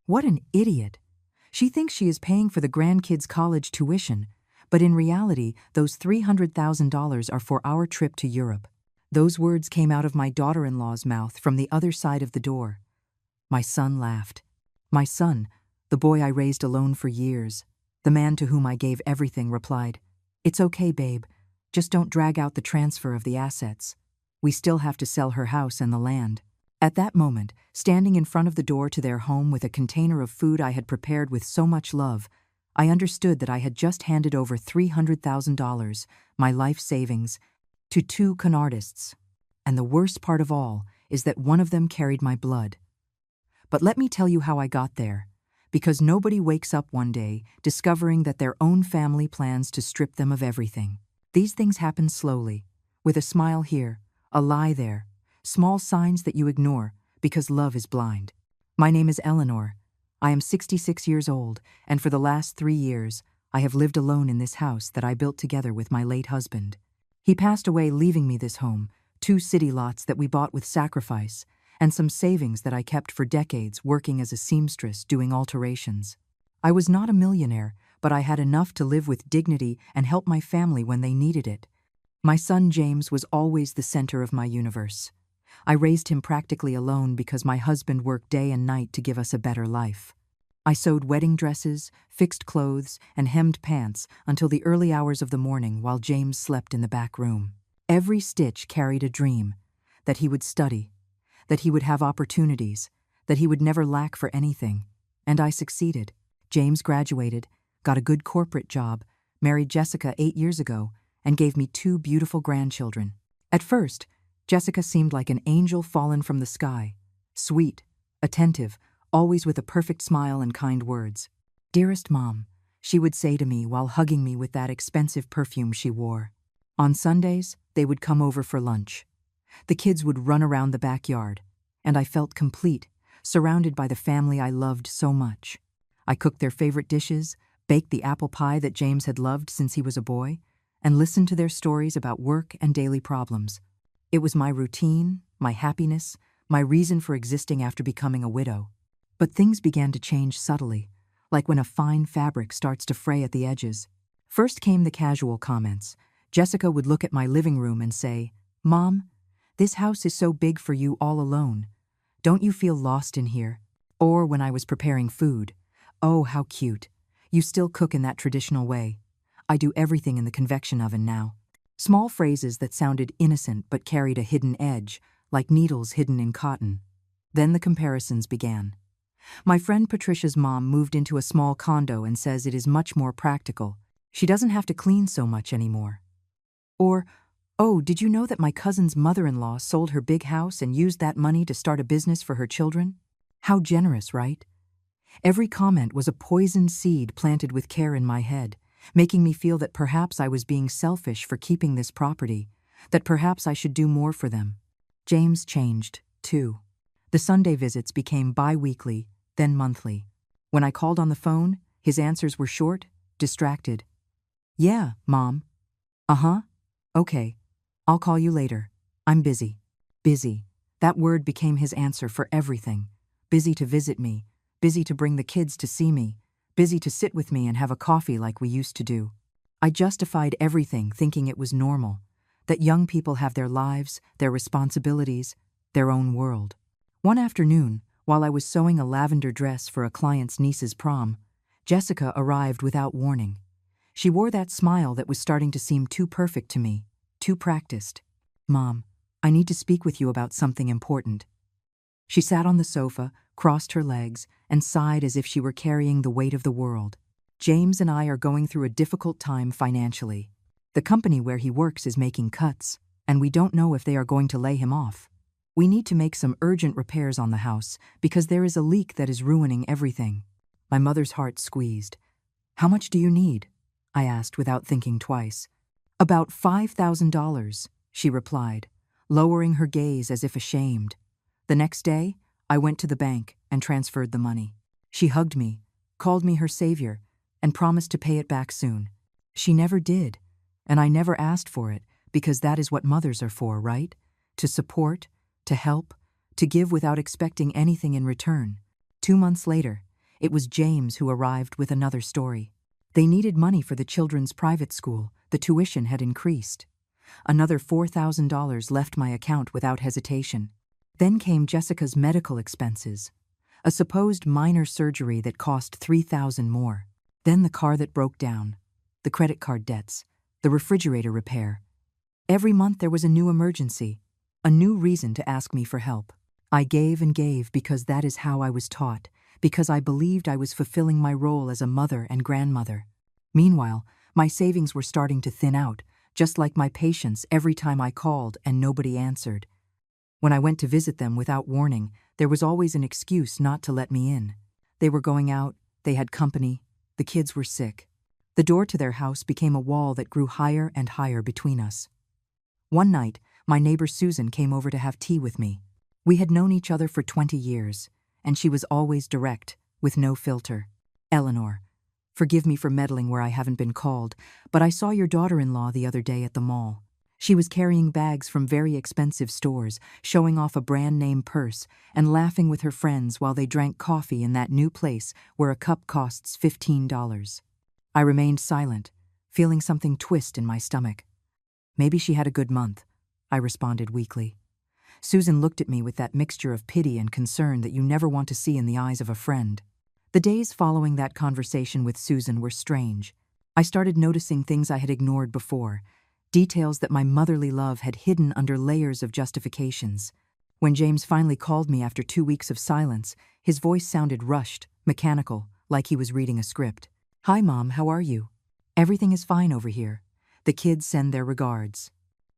What an idiot! She thinks she is paying for the grandkids' college tuition, but in reality, those $300,000 are for our trip to Europe. Those words came out of my daughter-in-law's mouth from the other side of the door. My son laughed. My son, the boy I raised alone for years, the man to whom I gave everything, replied, "It's okay, babe. Just don't drag out the transfer of the assets. We still have to sell her house and the land." At that moment, standing in front of the door to their home with a container of food I had prepared with so much love, I understood that I had just handed over $300,000, my life savings, to two con artists. And the worst part of all is that one of them carried my blood. But let me tell you how I got there, because nobody wakes up one day discovering that their own family plans to strip them of everything. These things happen slowly, with a smile here, a lie there, small signs that you ignore because love is blind. My name is Eleanor. I am 66 years old, and for the last 3 years, I have lived alone in this house that I built together with my late husband. He passed away leaving me this home, 2 city lots that we bought with sacrifice, and some savings that I kept for decades working as a seamstress doing alterations. I was not a millionaire, but I had enough to live with dignity and help my family when they needed it. My son James was always the center of my universe. I raised him practically alone because my husband worked day and night to give us a better life. I sewed wedding dresses, fixed clothes, and hemmed pants until the early hours of the morning while James slept in the back room. Every stitch carried a dream, that he would study, that he would have opportunities, that he would never lack for anything. And I succeeded. James graduated, got a good corporate job, married Jessica 8 years ago, and gave me 2 beautiful grandchildren. At first, Jessica seemed like an angel fallen from the sky, sweet, attentive, always with a perfect smile and kind words. "Dearest Mom," she would say to me while hugging me with that expensive perfume she wore. On Sundays, they would come over for lunch. The kids would run around the backyard, and I felt complete, surrounded by the family I loved so much. I cooked their favorite dishes, baked the apple pie that James had loved since he was a boy, and listened to their stories about work and daily problems. It was my routine, my happiness, my reason for existing after becoming a widow. But things began to change subtly, like when a fine fabric starts to fray at the edges. First came the casual comments. Jessica would look at my living room and say, "Mom, this house is so big for you all alone. Don't you feel lost in here?" Or when I was preparing food, "Oh, how cute. You still cook in that traditional way. I do everything in the convection oven now." Small phrases that sounded innocent but carried a hidden edge, like needles hidden in cotton. Then the comparisons began. My friend Patricia's mom moved into a small condo and says it is much more practical. She doesn't have to clean so much anymore. Or, "Oh, did you know that my cousin's mother-in-law sold her big house and used that money to start a business for her children?" How generous, right? Every comment was a poisoned seed planted with care in my head, making me feel that perhaps I was being selfish for keeping this property, that perhaps I should do more for them. James changed, too. The Sunday visits became bi-weekly, then monthly. When I called on the phone, his answers were short, distracted. "Yeah, Mom. Uh-huh. Okay. I'll call you later. I'm busy." Busy. That word became his answer for everything. Busy to visit me, busy to bring the kids to see me, busy to sit with me and have a coffee like we used to do. I justified everything thinking it was normal, that young people have their lives, their responsibilities, their own world. One afternoon, while I was sewing a lavender dress for a client's niece's prom, Jessica arrived without warning. She wore that smile that was starting to seem too perfect to me, too practiced. "Mom, I need to speak with you about something important." She sat on the sofa, crossed her legs, and sighed as if she were carrying the weight of the world. "James and I are going through a difficult time financially. The company where he works is making cuts, and we don't know if they are going to lay him off. We need to make some urgent repairs on the house because there is a leak that is ruining everything." My mother's heart squeezed. "How much do you need?" I asked without thinking twice. "About $5,000, she replied, lowering her gaze as if ashamed. The next day, I went to the bank and transferred the money. She hugged me, called me her savior, and promised to pay it back soon. She never did, and I never asked for it because that is what mothers are for, right? To support, to help, to give without expecting anything in return. 2 months later, It was James who arrived with another story. They needed money for the children's private school. The tuition had increased. Another $4,000 left my account without hesitation. Then came Jessica's medical expenses. A supposed minor surgery that cost $3,000 more. Then the car that broke down. The credit card debts. The refrigerator repair. Every month there was a new emergency. A new reason to ask me for help. I gave and gave because that is how I was taught, because I believed I was fulfilling my role as a mother and grandmother. Meanwhile, my savings were starting to thin out, just like my patients every time I called and nobody answered. When I went to visit them without warning, there was always an excuse not to let me in. They were going out, they had company, the kids were sick. The door to their house became a wall that grew higher and higher between us. One night, my neighbor Susan came over to have tea with me. We had known each other for 20 years, and she was always direct, with no filter. "Eleanor, forgive me for meddling where I haven't been called, but I saw your daughter-in-law the other day at the mall. She was carrying bags from very expensive stores, showing off a brand-name purse, and laughing with her friends while they drank coffee in that new place where a cup costs $15. I remained silent, feeling something twist in my stomach. "Maybe she had a good month," I responded weakly. Susan looked at me with that mixture of pity and concern that you never want to see in the eyes of a friend. The days following that conversation with Susan were strange. I started noticing things I had ignored before, details that my motherly love had hidden under layers of justifications. When James finally called me after 2 weeks of silence, his voice sounded rushed, mechanical, like he was reading a script. "Hi, Mom, how are you? Everything is fine over here. The kids send their regards."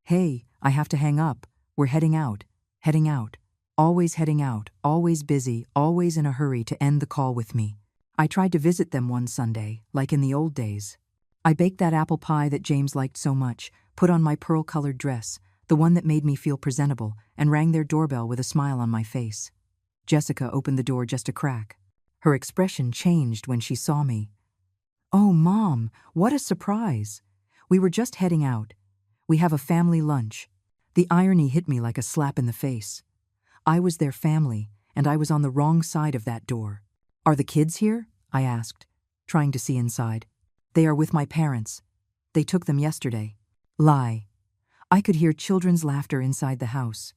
"Hey, I have to hang up. We're heading out. Heading out. Always heading out, always busy, always in a hurry to end the call with me. I tried to visit them one Sunday, like in the old days. I baked that apple pie that James liked so much, put on my pearl-colored dress, the one that made me feel presentable, and rang their doorbell with a smile on my face. Jessica opened the door just a crack. Her expression changed when she saw me. "Oh, Mom, what a surprise. We were just heading out. We have a family lunch." The irony hit me like a slap in the face. I was their family, and I was on the wrong side of that door. "Are the kids here?" I asked, trying to see inside. "They are with my parents. They took them yesterday." Lie. I could hear children's laughter inside the house.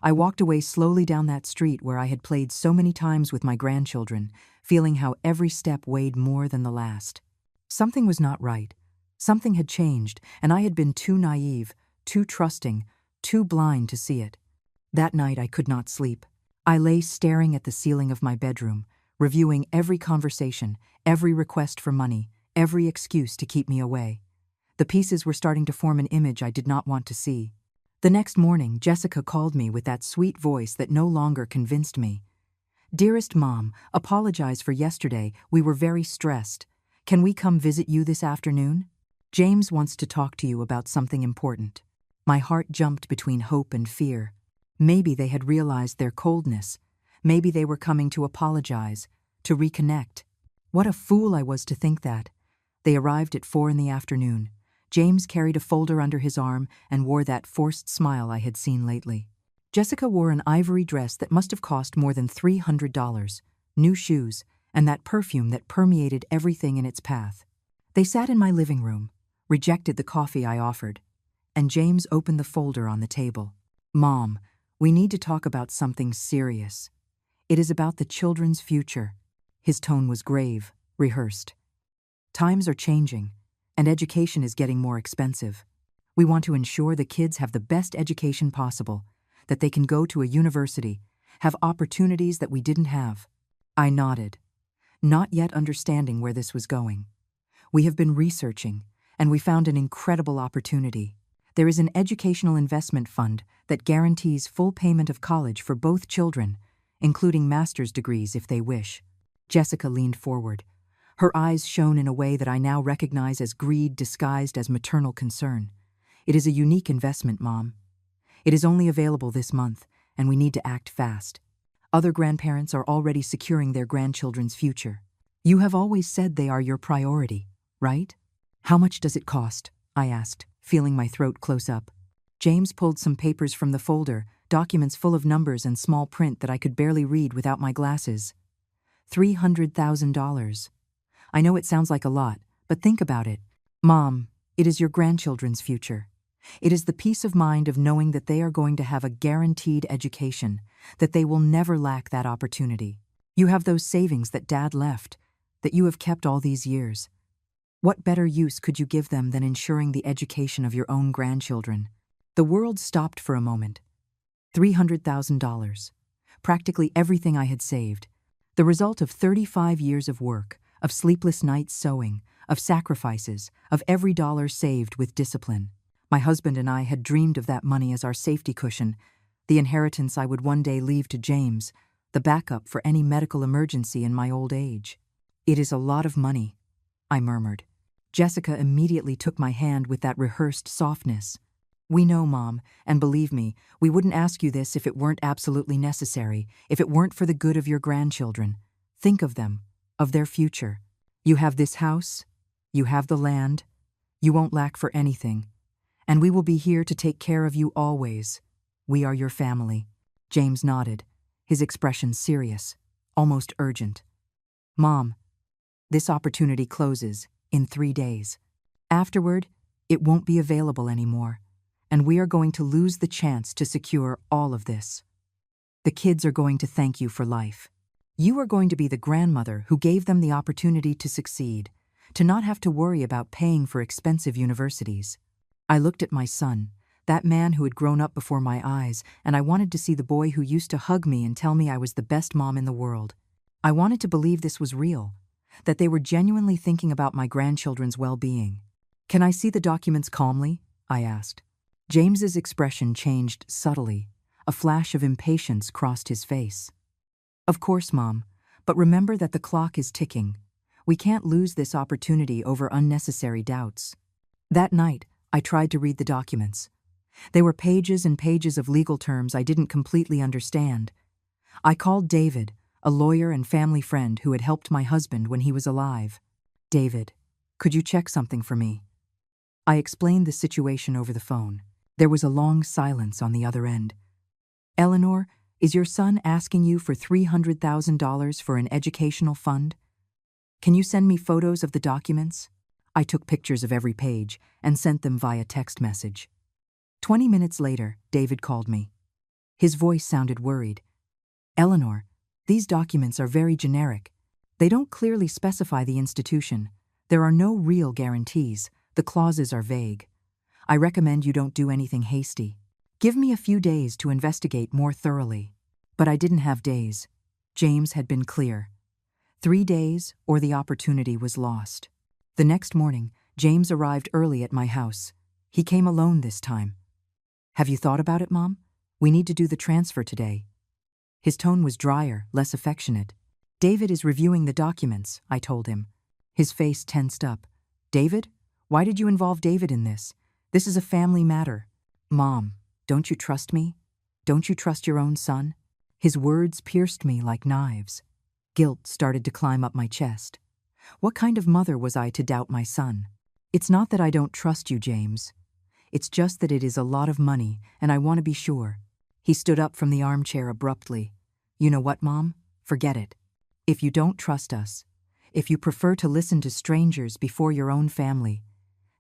I walked away slowly down that street where I had played so many times with my grandchildren, feeling how every step weighed more than the last. Something was not right. Something had changed, and I had been too naive, too trusting, too blind to see it. That night I could not sleep. I lay staring at the ceiling of my bedroom, reviewing every conversation, every request for money, every excuse to keep me away. The pieces were starting to form an image I did not want to see. The next morning, Jessica called me with that sweet voice that no longer convinced me. "Dearest Mom, apologize for yesterday. We were very stressed. Can we come visit you this afternoon? James wants to talk to you about something important." My heart jumped between hope and fear. Maybe they had realized their coldness. Maybe they were coming to apologize, to reconnect. What a fool I was to think that. They arrived at 4 in the afternoon. James carried a folder under his arm and wore that forced smile I had seen lately. Jessica wore an ivory dress that must have cost more than $300, new shoes, and that perfume that permeated everything in its path. They sat in my living room, rejected the coffee I offered, and James opened the folder on the table. "Mom, we need to talk about something serious. It is about the children's future." His tone was grave, rehearsed. "Times are changing, and education is getting more expensive. We want to ensure the kids have the best education possible, that they can go to a university, have opportunities that we didn't have." I nodded, not yet understanding where this was going. "We have been researching, and we found an incredible opportunity. There is an educational investment fund that guarantees full payment of college for both children, including master's degrees if they wish." Jessica leaned forward. Her eyes shone in a way that I now recognize as greed disguised as maternal concern. "It is a unique investment, Mom. It is only available this month, and we need to act fast. Other grandparents are already securing their grandchildren's future. You have always said they are your priority, right?" "How much does it cost?" I asked, feeling my throat close up. James pulled some papers from the folder, documents full of numbers and small print that I could barely read without my glasses. $300,000. I know it sounds like a lot, but think about it. Mom, it is your grandchildren's future. It is the peace of mind of knowing that they are going to have a guaranteed education, that they will never lack that opportunity. You have those savings that Dad left, that you have kept all these years. What better use could you give them than ensuring the education of your own grandchildren? The world stopped for a moment. $300,000. Practically everything I had saved. The result of 35 years of work, of sleepless nights sewing, of sacrifices, of every dollar saved with discipline. My husband and I had dreamed of that money as our safety cushion, the inheritance I would one day leave to James, the backup for any medical emergency in my old age. It is a lot of money, I murmured. Jessica immediately took my hand with that rehearsed softness. We know, Mom, and believe me, we wouldn't ask you this if it weren't absolutely necessary, if it weren't for the good of your grandchildren. Think of them, of their future. You have this house, you have the land, you won't lack for anything, and we will be here to take care of you always. We are your family. James nodded, his expression serious, almost urgent. Mom, this opportunity closes in 3 days. Afterward, it won't be available anymore, and we are going to lose the chance to secure all of this. The kids are going to thank you for life. You are going to be the grandmother who gave them the opportunity to succeed, to not have to worry about paying for expensive universities. I looked at my son, that man who had grown up before my eyes, and I wanted to see the boy who used to hug me and tell me I was the best mom in the world. I wanted to believe this was real, that they were genuinely thinking about my grandchildren's well-being. Can I see the documents calmly? I asked. James's expression changed subtly. A flash of impatience crossed his face. Of course, Mom, but remember that the clock is ticking. We can't lose this opportunity over unnecessary doubts. That night, I tried to read the documents. They were pages and pages of legal terms I didn't completely understand. I called David, a lawyer and family friend who had helped my husband when he was alive. David, could you check something for me? I explained the situation over the phone. There was a long silence on the other end. Eleanor, is your son asking you for $300,000 for an educational fund? Can you send me photos of the documents? I took pictures of every page and sent them via text message. 20 minutes later, David called me. His voice sounded worried. Eleanor, these documents are very generic. They don't clearly specify the institution. There are no real guarantees. The clauses are vague. I recommend you don't do anything hasty. Give me a few days to investigate more thoroughly. But I didn't have days. James had been clear. 3 days or the opportunity was lost. The next morning, James arrived early at my house. He came alone this time. Have you thought about it, Mom? We need to do the transfer today. His tone was drier, less affectionate. David is reviewing the documents, I told him. His face tensed up. David? Why did you involve David in this? This is a family matter. Mom, don't you trust me? Don't you trust your own son? His words pierced me like knives. Guilt started to climb up my chest. What kind of mother was I to doubt my son? It's not that I don't trust you, James. It's just that it is a lot of money, and I want to be sure. He stood up from the armchair abruptly. You know what, Mom? Forget it. If you don't trust us, if you prefer to listen to strangers before your own family,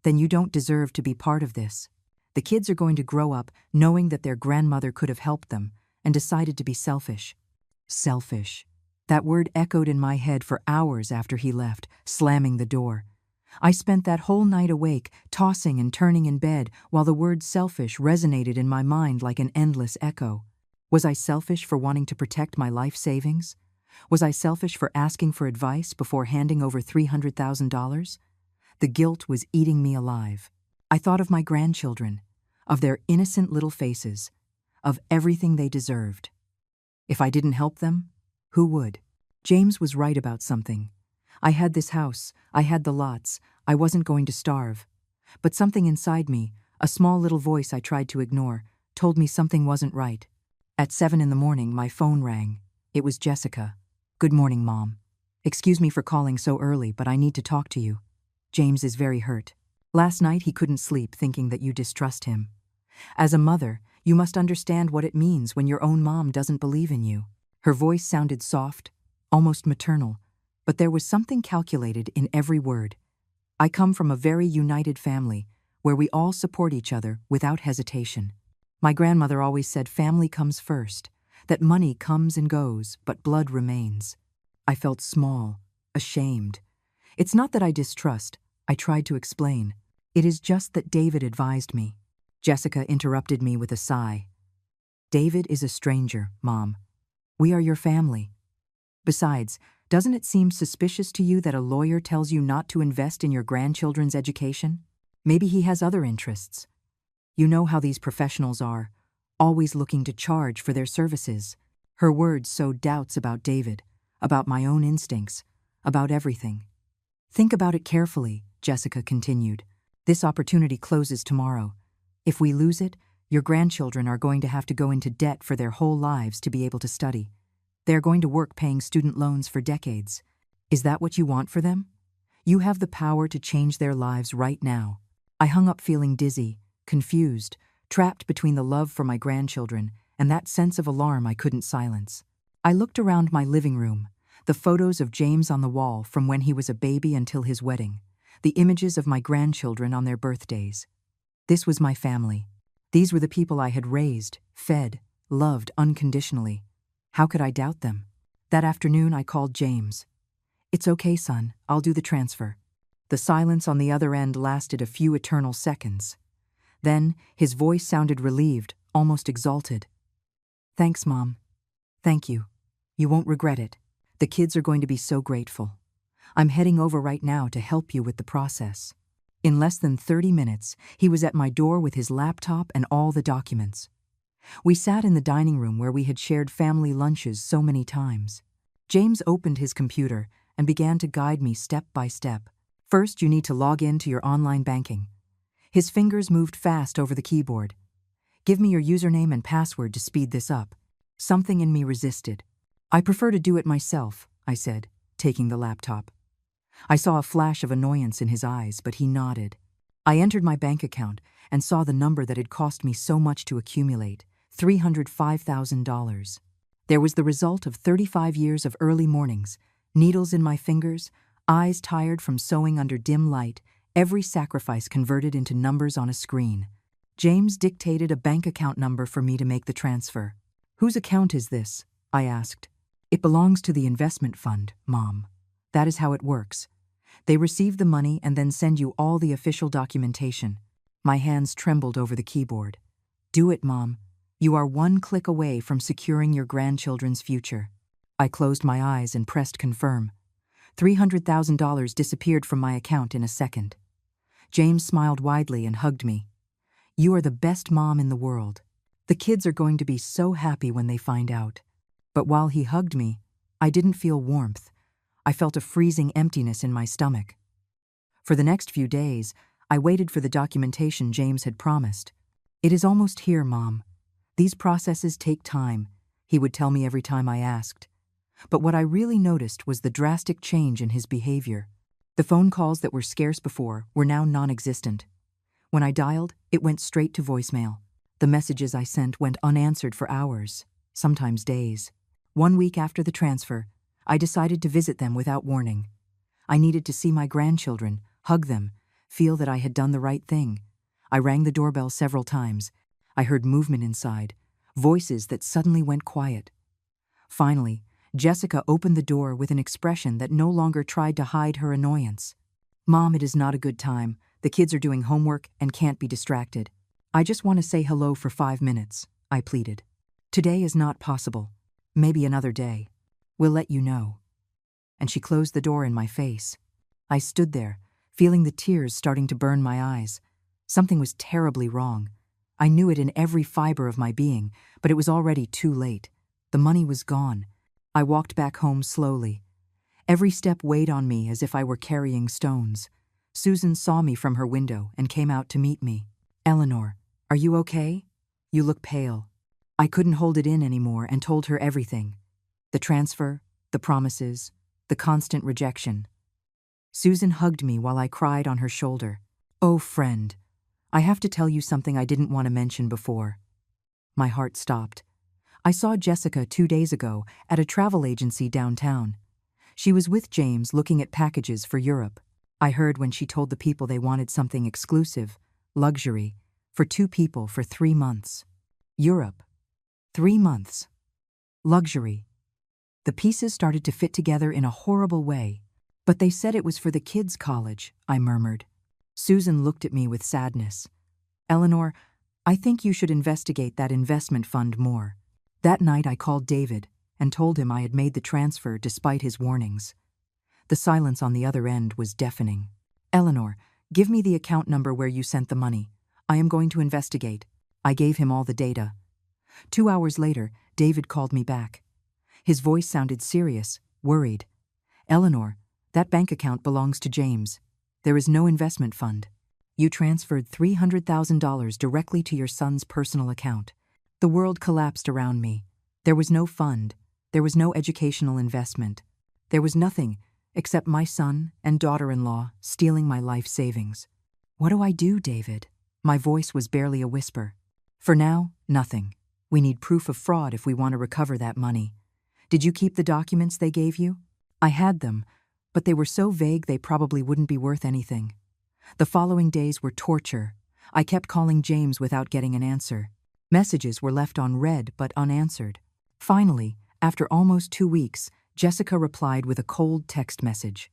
then you don't deserve to be part of this. The kids are going to grow up knowing that their grandmother could have helped them and decided to be selfish. Selfish. That word echoed in my head for hours after he left, slamming the door. I spent that whole night awake, tossing and turning in bed, while the word selfish resonated in my mind like an endless echo. Was I selfish for wanting to protect my life savings? Was I selfish for asking for advice before handing over $300,000? The guilt was eating me alive. I thought of my grandchildren, of their innocent little faces, of everything they deserved. If I didn't help them, who would? James was right about something. I had this house, I had the lots, I wasn't going to starve. But something inside me, a small little voice I tried to ignore, told me something wasn't right. At 7 in the morning, my phone rang. It was Jessica. Good morning, Mom. Excuse me for calling so early, but I need to talk to you. James is very hurt. Last night he couldn't sleep thinking that you distrust him. As a mother, you must understand what it means when your own mom doesn't believe in you. Her voice sounded soft, almost maternal, but there was something calculated in every word. I come from a very united family, where we all support each other without hesitation. My grandmother always said family comes first, that money comes and goes, but blood remains. I felt small, ashamed. It's not that I distrust, I tried to explain. It is just that David advised me. Jessica interrupted me with a sigh. David is a stranger, Mom. We are your family. Besides, doesn't it seem suspicious to you that a lawyer tells you not to invest in your grandchildren's education? Maybe he has other interests. You know how these professionals are, always looking to charge for their services. Her words sowed doubts about David, about my own instincts, about everything. Think about it carefully, Jessica continued. This opportunity closes tomorrow. If we lose it, your grandchildren are going to have to go into debt for their whole lives to be able to study. They are going to work paying student loans for decades. Is that what you want for them? You have the power to change their lives right now. I hung up feeling dizzy, confused, trapped between the love for my grandchildren and that sense of alarm I couldn't silence. I looked around my living room, the photos of James on the wall from when he was a baby until his wedding, the images of my grandchildren on their birthdays. This was my family. These were the people I had raised, fed, loved unconditionally. How could I doubt them? That afternoon I called James. It's okay, son, I'll do the transfer. The silence on the other end lasted a few eternal seconds. Then his voice sounded relieved, almost exalted. Thanks, Mom. Thank you. You won't regret it. The kids are going to be so grateful. I'm heading over right now to help you with the process. In less than 30 minutes, he was at my door with his laptop and all the documents. We sat in the dining room where we had shared family lunches so many times. James opened his computer and began to guide me step by step. First, you need to log in to your online banking. His fingers moved fast over the keyboard. Give me your username and password to speed this up. Something in me resisted. I prefer to do it myself, I said, taking the laptop. I saw a flash of annoyance in his eyes, but he nodded. I entered my bank account and saw the number that had cost me so much to accumulate, $305,000. There was the result of 35 years of early mornings, needles in my fingers, eyes tired from sewing under dim light, every sacrifice converted into numbers on a screen. James dictated a bank account number for me to make the transfer. Whose account is this? I asked. It belongs to the investment fund, Mom. That is how it works. They receive the money and then send you all the official documentation. My hands trembled over the keyboard. Do it, Mom. You are one click away from securing your grandchildren's future. I closed my eyes and pressed confirm. $300,000 disappeared from my account in a second. James smiled widely and hugged me. You are the best mom in the world. The kids are going to be so happy when they find out. But while he hugged me, I didn't feel warmth. I felt a freezing emptiness in my stomach. For the next few days, I waited for the documentation James had promised. It is almost here, Mom. These processes take time, he would tell me every time I asked. But what I really noticed was the drastic change in his behavior. The phone calls that were scarce before were now non-existent. When I dialed, it went straight to voicemail. The messages I sent went unanswered for hours, sometimes days. 1 week after the transfer, I decided to visit them without warning. I needed to see my grandchildren, hug them, feel that I had done the right thing. I rang the doorbell several times. I heard movement inside, voices that suddenly went quiet. Finally, Jessica opened the door with an expression that no longer tried to hide her annoyance. Mom, it is not a good time. The kids are doing homework and can't be distracted. I just want to say hello for 5 minutes, I pleaded. Today is not possible. Maybe another day. We'll let you know. And she closed the door in my face. I stood there, feeling the tears starting to burn my eyes. Something was terribly wrong. I knew it in every fiber of my being, but it was already too late. The money was gone. I walked back home slowly. Every step weighed on me as if I were carrying stones. Susan saw me from her window and came out to meet me. Eleanor, are you okay? You look pale. I couldn't hold it in anymore and told her everything. The transfer, the promises, the constant rejection. Susan hugged me while I cried on her shoulder. Oh, friend, I have to tell you something I didn't want to mention before. My heart stopped. I saw Jessica 2 days ago at a travel agency downtown. She was with James looking at packages for Europe. I heard when she told the people they wanted something exclusive, luxury, for 2 people for 3 months. Europe. 3 months. Luxury. The pieces started to fit together in a horrible way. But they said it was for the kids' college, I murmured. Susan looked at me with sadness. Eleanor, I think you should investigate that investment fund more. That night I called David and told him I had made the transfer despite his warnings. The silence on the other end was deafening. Eleanor, give me the account number where you sent the money. I am going to investigate. I gave him all the data. 2 hours later, David called me back. His voice sounded serious, worried. Eleanor, that bank account belongs to James. There is no investment fund. You transferred $300,000 directly to your son's personal account. The world collapsed around me. There was no fund. There was no educational investment. There was nothing except my son and daughter-in-law stealing my life savings. What do I do, David? My voice was barely a whisper. For now, nothing. We need proof of fraud if we want to recover that money. Did you keep the documents they gave you? I had them, but they were so vague they probably wouldn't be worth anything. The following days were torture. I kept calling James without getting an answer. Messages were left on read but unanswered. Finally, after almost 2 weeks, Jessica replied with a cold text message.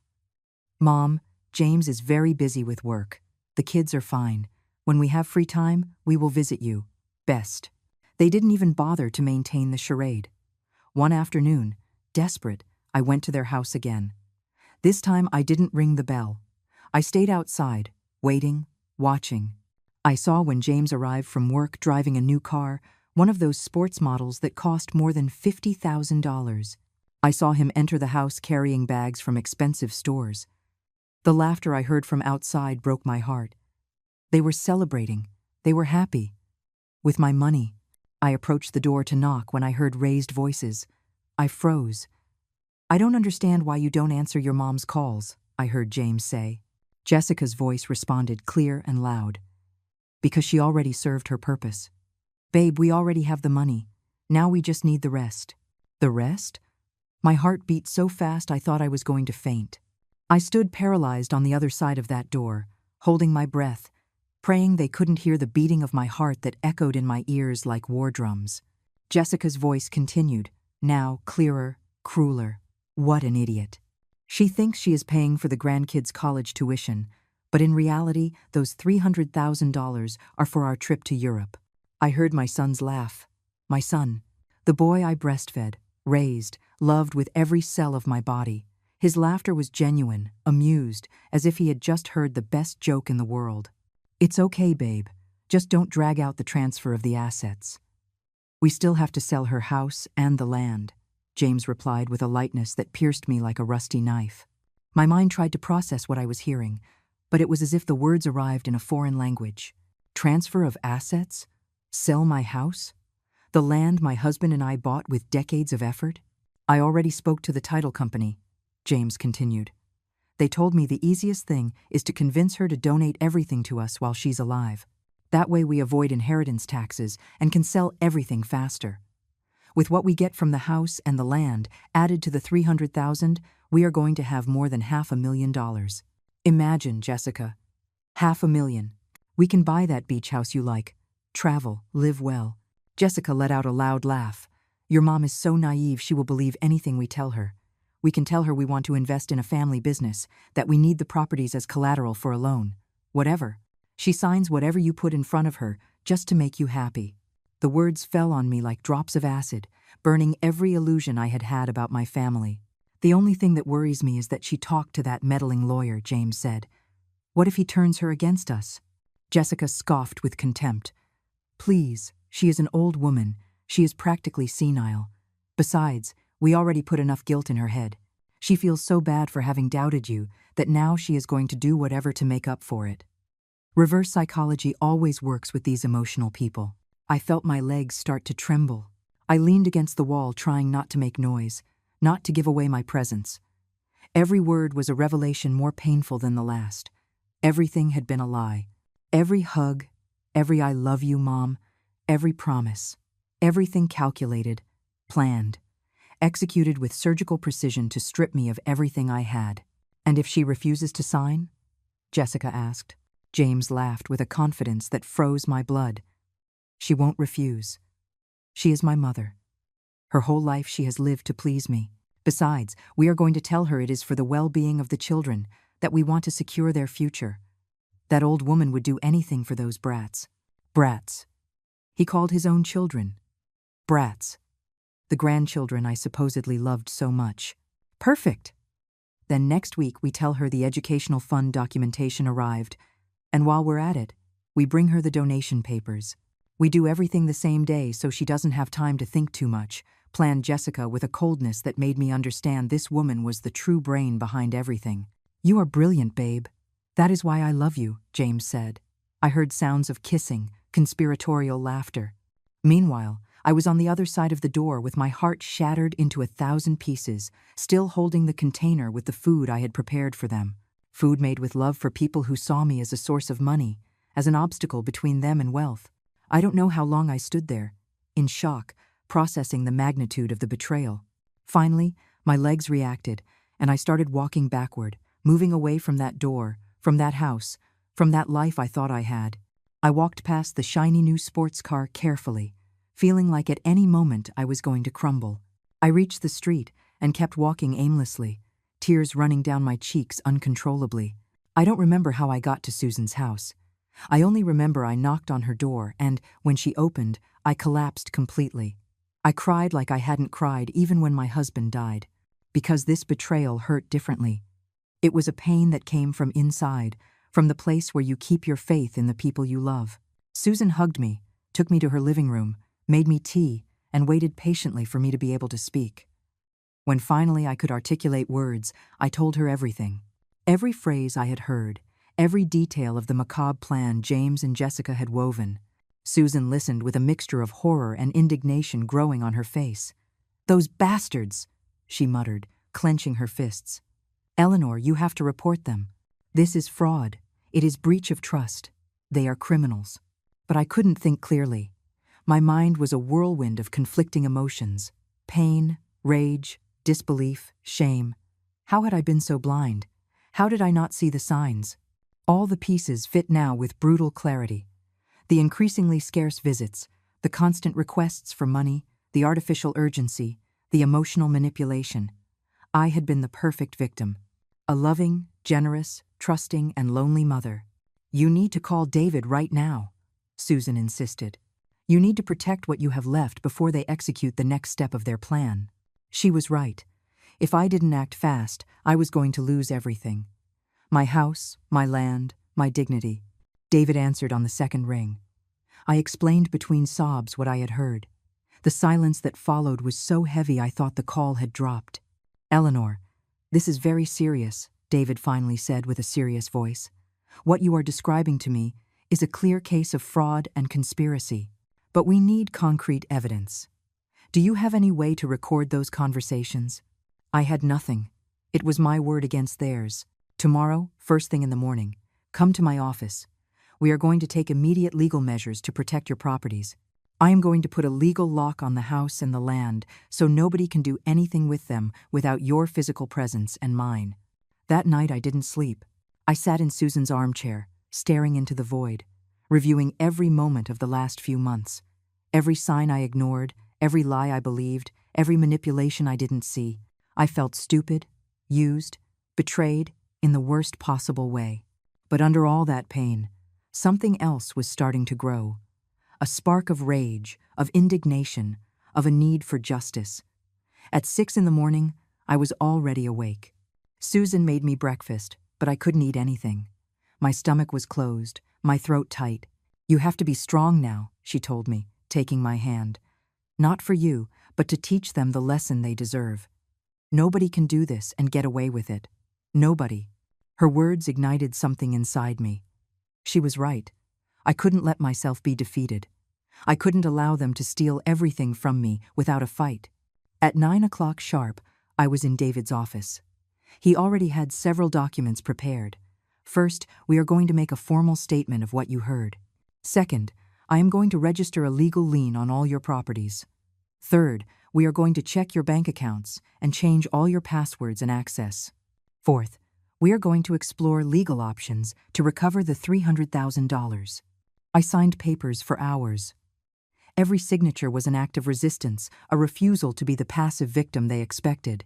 Mom, James is very busy with work. The kids are fine. When we have free time, we will visit you. Best. They didn't even bother to maintain the charade. One afternoon, desperate, I went to their house again. This time I didn't ring the bell. I stayed outside, waiting, watching. I saw when James arrived from work driving a new car, one of those sports models that cost more than $50,000. I saw him enter the house carrying bags from expensive stores. The laughter I heard from outside broke my heart. They were celebrating. They were happy. With my money, I approached the door to knock when I heard raised voices. I froze. I don't understand why you don't answer your mom's calls, I heard James say. Jessica's voice responded clear and loud. Because she already served her purpose. Babe, we already have the money. Now we just need the rest. The rest? My heart beat so fast I thought I was going to faint. I stood paralyzed on the other side of that door, holding my breath, praying they couldn't hear the beating of my heart that echoed in my ears like war drums. Jessica's voice continued, now clearer, crueler. What an idiot. She thinks she is paying for the grandkids' college tuition, but in reality, those $300,000 are for our trip to Europe. I heard my son's laugh. My son, the boy I breastfed, raised, loved with every cell of my body. His laughter was genuine, amused, as if he had just heard the best joke in the world. It's okay, babe. Just don't drag out the transfer of the assets. We still have to sell her house and the land, James replied with a lightness that pierced me like a rusty knife. My mind tried to process what I was hearing, but it was as if the words arrived in a foreign language. Transfer of assets? Sell my house? The land my husband and I bought with decades of effort? I already spoke to the title company, James continued. They told me the easiest thing is to convince her to donate everything to us while she's alive. That way we avoid inheritance taxes and can sell everything faster. With what we get from the house and the land added to the $300,000, we are going to have more than $500,000. Imagine, Jessica. $500,000. We can buy that beach house you like. Travel, live well. Jessica let out a loud laugh. Your mom is so naive she will believe anything we tell her. We can tell her we want to invest in a family business, that we need the properties as collateral for a loan. Whatever. She signs whatever you put in front of her, just to make you happy. The words fell on me like drops of acid, burning every illusion I had had about my family. The only thing that worries me is that she talked to that meddling lawyer, James said. What if he turns her against us? Jessica scoffed with contempt. Please, she is an old woman. She is practically senile. Besides, we already put enough guilt in her head. She feels so bad for having doubted you that now she is going to do whatever to make up for it. Reverse psychology always works with these emotional people. I felt my legs start to tremble. I leaned against the wall trying not to make noise, not to give away my presence. Every word was a revelation more painful than the last. Everything had been a lie. Every hug, every I love you, Mom, every promise, everything calculated, planned. executed with surgical precision to strip me of everything I had. And if she refuses to sign? Jessica asked. James laughed with a confidence that froze my blood. She won't refuse. She is my mother. Her whole life she has lived to please me. Besides, we are going to tell her it is for the well-being of the children, that we want to secure their future. That old woman would do anything for those brats. Brats. He called his own children brats. The grandchildren I supposedly loved so much. Perfect! Then next week we tell her the educational fund documentation arrived, and while we're at it, we bring her the donation papers. We do everything the same day so she doesn't have time to think too much, planned Jessica with a coldness that made me understand this woman was the true brain behind everything. You are brilliant, babe. That is why I love you, James said. I heard sounds of kissing, conspiratorial laughter. Meanwhile, I was on the other side of the door with my heart shattered into 1,000 pieces, still holding the container with the food I had prepared for them. Food made with love for people who saw me as a source of money, as an obstacle between them and wealth. I don't know how long I stood there, in shock, processing the magnitude of the betrayal. Finally, my legs reacted, and I started walking backward, moving away from that door, from that house, from that life I thought I had. I walked past the shiny new sports car carefully, feeling like at any moment I was going to crumble. I reached the street and kept walking aimlessly, tears running down my cheeks uncontrollably. I don't remember how I got to Susan's house. I only remember I knocked on her door and, when she opened, I collapsed completely. I cried like I hadn't cried even when my husband died, because this betrayal hurt differently. It was a pain that came from inside, from the place where you keep your faith in the people you love. Susan hugged me, took me to her living room, made me tea, and waited patiently for me to be able to speak. When finally I could articulate words, I told her everything. Every phrase I had heard, every detail of the macabre plan James and Jessica had woven. Susan listened with a mixture of horror and indignation growing on her face. "Those bastards!" she muttered, clenching her fists. "Eleanor, you have to report them. This is fraud. It is breach of trust. They are criminals." But I couldn't think clearly. My mind was a whirlwind of conflicting emotions. Pain, rage, disbelief, shame. How had I been so blind? How did I not see the signs? All the pieces fit now with brutal clarity. The increasingly scarce visits, the constant requests for money, the artificial urgency, the emotional manipulation. I had been the perfect victim. A loving, generous, trusting, and lonely mother. "You need to call David right now," Susan insisted. "You need to protect what you have left before they execute the next step of their plan." She was right. If I didn't act fast, I was going to lose everything. My house, my land, my dignity. David answered on the second ring. I explained between sobs what I had heard. The silence that followed was so heavy I thought the call had dropped. "Eleanor, this is very serious," David finally said with a serious voice. "What you are describing to me is a clear case of fraud and conspiracy. But we need concrete evidence. Do you have any way to record those conversations?" I had nothing. It was my word against theirs. "Tomorrow, first thing in the morning, come to my office. We are going to take immediate legal measures to protect your properties. I am going to put a legal lock on the house and the land so nobody can do anything with them without your physical presence and mine." That night I didn't sleep. I sat in Susan's armchair, staring into the void, reviewing every moment of the last few months. Every sign I ignored, every lie I believed, every manipulation I didn't see. I felt stupid, used, betrayed in the worst possible way. But under all that pain, something else was starting to grow. A spark of rage, of indignation, of a need for justice. At 6 in the morning, I was already awake. Susan made me breakfast, but I couldn't eat anything. My stomach was closed, my throat tight. "You have to be strong now," she told me, taking my hand. "Not for you, but to teach them the lesson they deserve. Nobody can do this and get away with it. Nobody." Her words ignited something inside me. She was right. I couldn't let myself be defeated. I couldn't allow them to steal everything from me without a fight. At 9 o'clock sharp, I was in David's office. He already had several documents prepared. "First, we are going to make a formal statement of what you heard. Second, I am going to register a legal lien on all your properties. Third, we are going to check your bank accounts and change all your passwords and access. Fourth, we are going to explore legal options to recover the $300,000. I signed papers for hours. Every signature was an act of resistance, a refusal to be the passive victim they expected.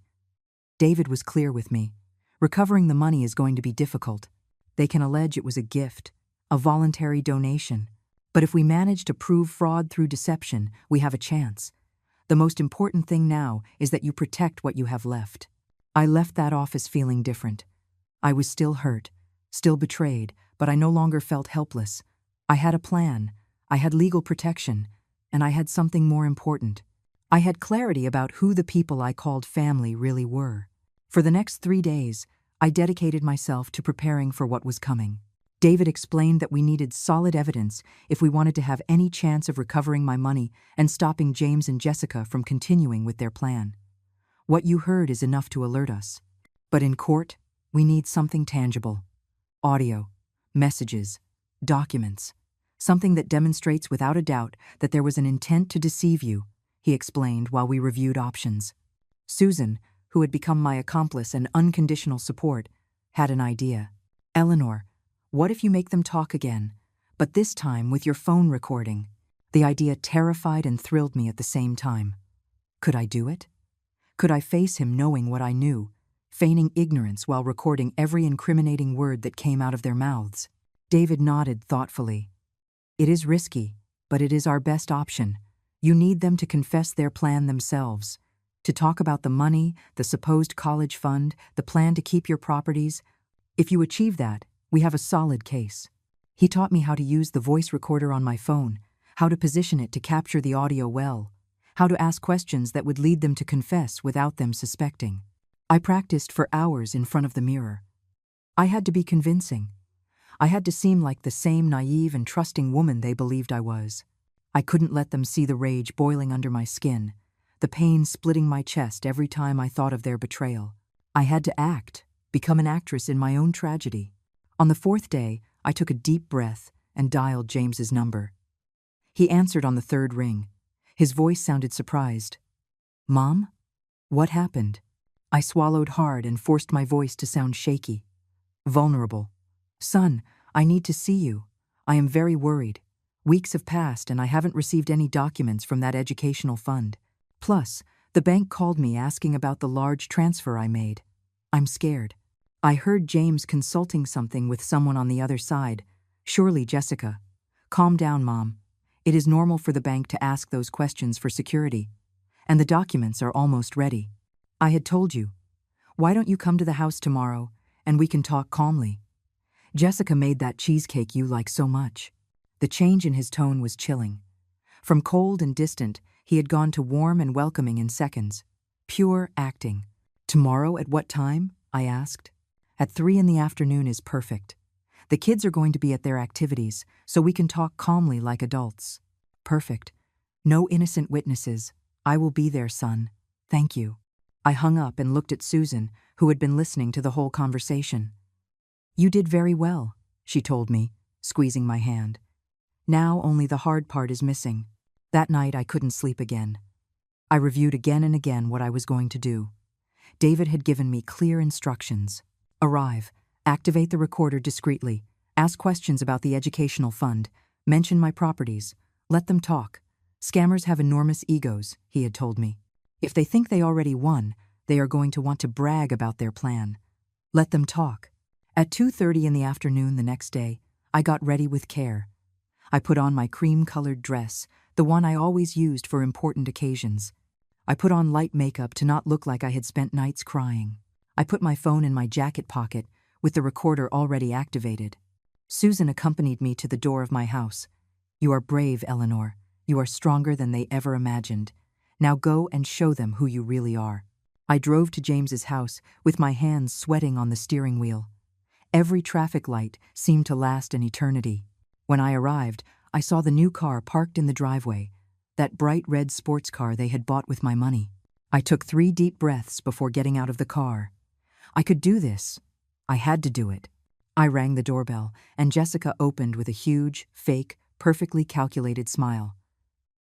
David was clear with me. Recovering the money is going to be difficult. They can allege it was a gift, a voluntary donation. But if we manage to prove fraud through deception, we have a chance. The most important thing now is that you protect what you have left. I left that office feeling different. I was still hurt, still betrayed, but I no longer felt helpless. I had a plan, I had legal protection, and I had something more important. I had clarity about who the people I called family really were. For the next 3 days, I dedicated myself to preparing for what was coming. David explained that we needed solid evidence if we wanted to have any chance of recovering my money and stopping James and Jessica from continuing with their plan. What you heard is enough to alert us. But in court, we need something tangible. Audio, messages, documents. Something that demonstrates without a doubt that there was an intent to deceive you, he explained while we reviewed options. Susan, who had become my accomplice and unconditional support, had an idea. Eleanor, what if you make them talk again, but this time with your phone recording? The idea terrified and thrilled me at the same time. Could I do it? Could I face him knowing what I knew, feigning ignorance while recording every incriminating word that came out of their mouths? David nodded thoughtfully. It is risky, but it is our best option. You need them to confess their plan themselves, to talk about the money, the supposed college fund, the plan to keep your properties. If you achieve that, we have a solid case. He taught me how to use the voice recorder on my phone, how to position it to capture the audio well, how to ask questions that would lead them to confess without them suspecting. I practiced for hours in front of the mirror. I had to be convincing. I had to seem like the same naive and trusting woman they believed I was. I couldn't let them see the rage boiling under my skin, the pain splitting my chest every time I thought of their betrayal. I had to act, become an actress in my own tragedy. On the 4th day, I took a deep breath and dialed James's number. He answered on the 3rd ring. His voice sounded surprised. "Mom? What happened?" I swallowed hard and forced my voice to sound shaky. Vulnerable. "Son, I need to see you. I am very worried. Weeks have passed and I haven't received any documents from that educational fund. Plus, the bank called me asking about the large transfer I made. I'm scared. I heard James consulting something with someone on the other side. Surely Jessica. Calm down, Mom. It is normal for the bank to ask those questions for security. And the documents are almost ready. I had told you. Why don't you come to the house tomorrow and we can talk calmly? Jessica made that cheesecake you like so much." The change in his tone was chilling. From cold and distant, he had gone to warm and welcoming in seconds. Pure acting. "Tomorrow at what time?" I asked. "At 3 in the afternoon is perfect. The kids are going to be at their activities, so we can talk calmly like adults." "Perfect. No innocent witnesses. I will be there, son. Thank you." I hung up and looked at Susan, who had been listening to the whole conversation. "You did very well," she told me, squeezing my hand. "Now only the hard part is missing." That night I couldn't sleep again. I reviewed again and again what I was going to do. David had given me clear instructions. Arrive, activate the recorder discreetly, ask questions about the educational fund, mention my properties, let them talk. Scammers have enormous egos, he had told me. If they think they already won, they are going to want to brag about their plan. Let them talk. At 2:30 in the afternoon the next day, I got ready with care. I put on my cream-colored dress, the one I always used for important occasions. I put on light makeup to not look like I had spent nights crying. I put my phone in my jacket pocket, with the recorder already activated. Susan accompanied me to the door of my house. "You are brave, Eleanor. You are stronger than they ever imagined. Now go and show them who you really are." I drove to James's house, with my hands sweating on the steering wheel. Every traffic light seemed to last an eternity. When I arrived, I saw the new car parked in the driveway, that bright red sports car they had bought with my money. I took 3 deep breaths before getting out of the car. I could do this. I had to do it. I rang the doorbell, and Jessica opened with a huge, fake, perfectly calculated smile.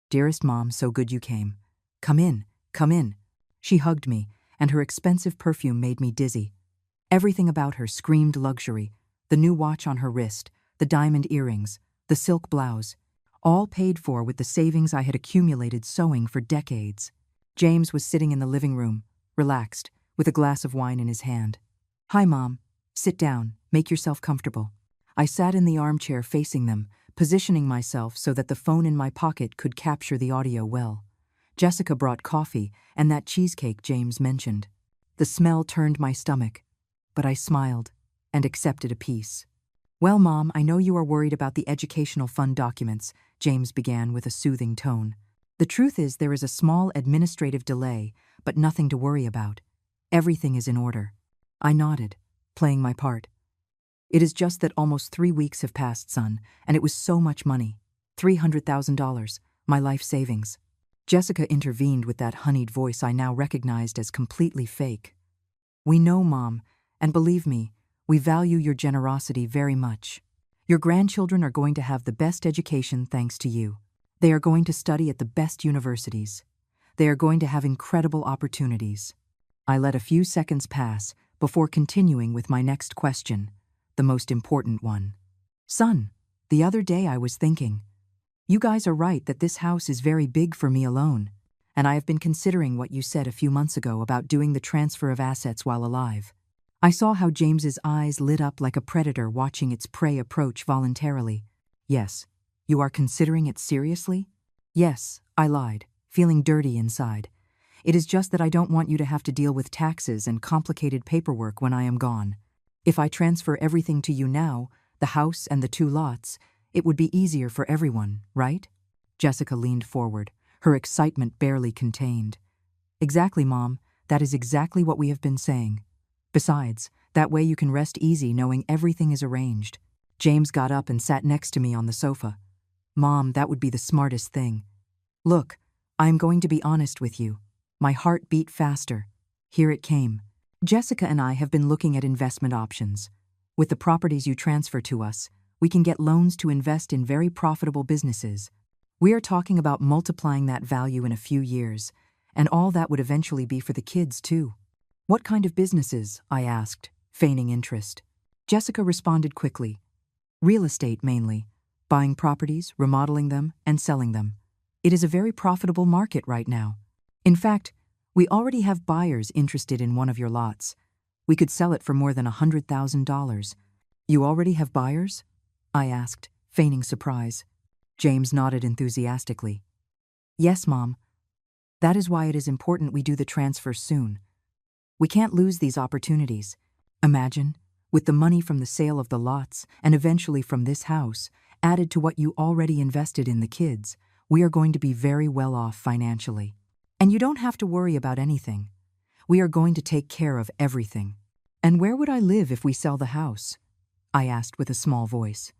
"Dearest Mom, so good you came. Come in, come in. She hugged me, and her expensive perfume made me dizzy. Everything about her screamed luxury: the new watch on her wrist, the diamond earrings, the silk blouse, all paid for with the savings I had accumulated sewing for decades. James was sitting in the living room, relaxed, with a glass of wine in his hand. "Hi, Mom. Sit down, make yourself comfortable." I sat in the armchair facing them, positioning myself so that the phone in my pocket could capture the audio well. Jessica brought coffee and that cheesecake James mentioned. The smell turned my stomach, but I smiled and accepted a piece. "Well, Mom, I know you are worried about the educational fund documents," James began with a soothing tone. "The truth is there is a small administrative delay, but nothing to worry about. Everything is in order." I nodded, playing my part. "It is just that almost 3 weeks have passed, son, and it was so much money. $300,000, my life savings." Jessica intervened with that honeyed voice I now recognized as completely fake. "We know, Mom, and believe me, we value your generosity very much. Your grandchildren are going to have the best education thanks to you. They are going to study at the best universities. They are going to have incredible opportunities." I let a few seconds pass before continuing with my next question, the most important one. "Son, the other day I was thinking, you guys are right that this house is very big for me alone, and I have been considering what you said a few months ago about doing the transfer of assets while alive." I saw how James's eyes lit up like a predator watching its prey approach voluntarily. "Yes, you are considering it seriously?" "Yes," I lied, feeling dirty inside. "It is just that I don't want you to have to deal with taxes and complicated paperwork when I am gone. If I transfer everything to you now, the house and the 2 lots, it would be easier for everyone, right?" Jessica leaned forward, her excitement barely contained. "Exactly, Mom. That is exactly what we have been saying. Besides, that way you can rest easy knowing everything is arranged." James got up and sat next to me on the sofa. "Mom, that would be the smartest thing. Look, I am going to be honest with you." My heart beat faster. Here it came. "Jessica and I have been looking at investment options. With the properties you transfer to us, we can get loans to invest in very profitable businesses. We are talking about multiplying that value in a few years, and all that would eventually be for the kids, too." "What kind of businesses?" I asked, feigning interest. Jessica responded quickly. "Real estate mainly, buying properties, remodeling them, and selling them. It is a very profitable market right now. In fact, we already have buyers interested in one of your lots. We could sell it for more than $100,000. "You already have buyers?" I asked, feigning surprise. James nodded enthusiastically. "Yes, Mom. That is why it is important we do the transfer soon. We can't lose these opportunities. Imagine, with the money from the sale of the lots and eventually from this house, added to what you already invested in the kids, we are going to be very well off financially. And you don't have to worry about anything. We are going to take care of everything." "And where would I live if we sell the house?" I asked with a small voice.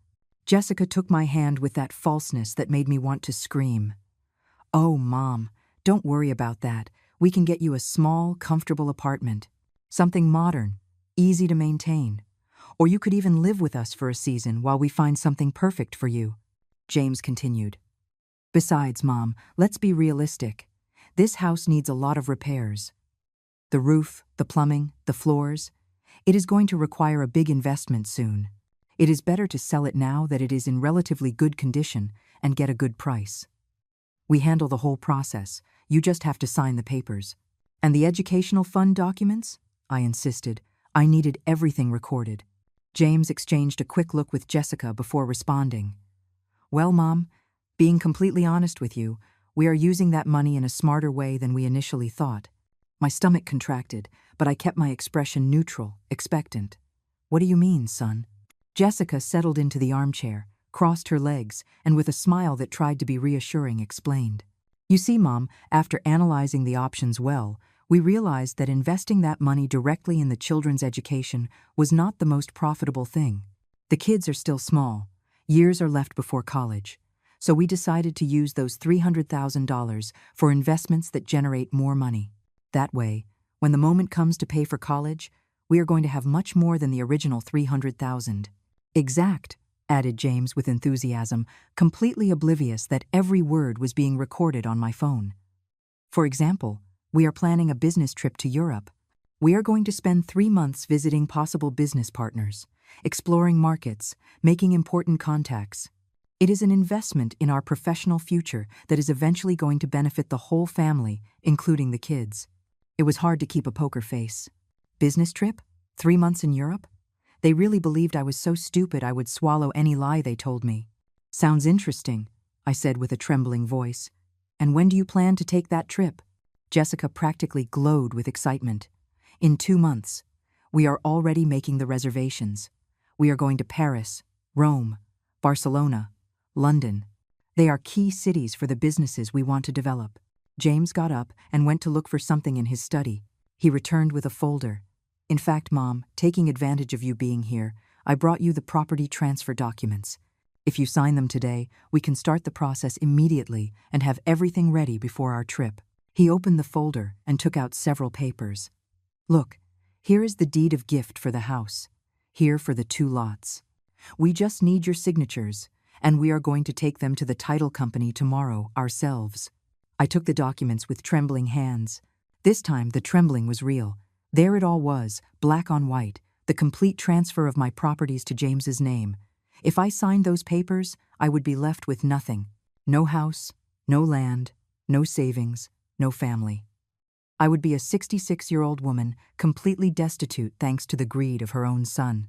Jessica took my hand with that falseness that made me want to scream. "Oh, Mom, don't worry about that. We can get you a small, comfortable apartment. Something modern, easy to maintain. Or you could even live with us for a season while we find something perfect for you," James continued. "Besides, Mom, let's be realistic. This house needs a lot of repairs. The roof, the plumbing, the floors. It is going to require a big investment soon. It is better to sell it now that it is in relatively good condition and get a good price. We handle the whole process. You just have to sign the papers. And the educational fund documents?" I insisted. I needed everything recorded. James exchanged a quick look with Jessica before responding. "Well, Mom, being completely honest with you, we are using that money in a smarter way than we initially thought." My stomach contracted, but I kept my expression neutral, expectant. "What do you mean, son?" Jessica settled into the armchair, crossed her legs, and with a smile that tried to be reassuring explained. "You see, Mom, after analyzing the options well, we realized that investing that money directly in the children's education was not the most profitable thing. The kids are still small. Years are left before college. So we decided to use those $300,000 for investments that generate more money. That way, when the moment comes to pay for college, we are going to have much more than the original $300,000. "Exact," added James with enthusiasm, completely oblivious that every word was being recorded on my phone. For example, we are planning a business trip to Europe. We are going to spend 3 months visiting possible business partners, exploring markets, making important contacts. It is an investment in our professional future that is eventually going to benefit the whole family, including the kids. It was hard to keep a poker face. Business trip? 3 months in Europe? They really believed I was so stupid I would swallow any lie they told me. Sounds interesting, I said with a trembling voice. And when do you plan to take that trip? Jessica practically glowed with excitement. In 2 months. We are already making the reservations. We are going to Paris, Rome, Barcelona, London. They are key cities for the businesses we want to develop. James got up and went to look for something in his study. He returned with a folder. In fact, Mom, taking advantage of you being here, I brought you the property transfer documents. If you sign them today, we can start the process immediately and have everything ready before our trip. He opened the folder and took out several papers. Look, here is the deed of gift for the house. Here for the 2 lots. We just need your signatures, and we are going to take them to the title company tomorrow ourselves. I took the documents with trembling hands. This time the trembling was real. There it all was, black on white, the complete transfer of my properties to James's name. If I signed those papers, I would be left with nothing. No house, no land, no savings, no family. I would be a 66-year-old woman, completely destitute thanks to the greed of her own son.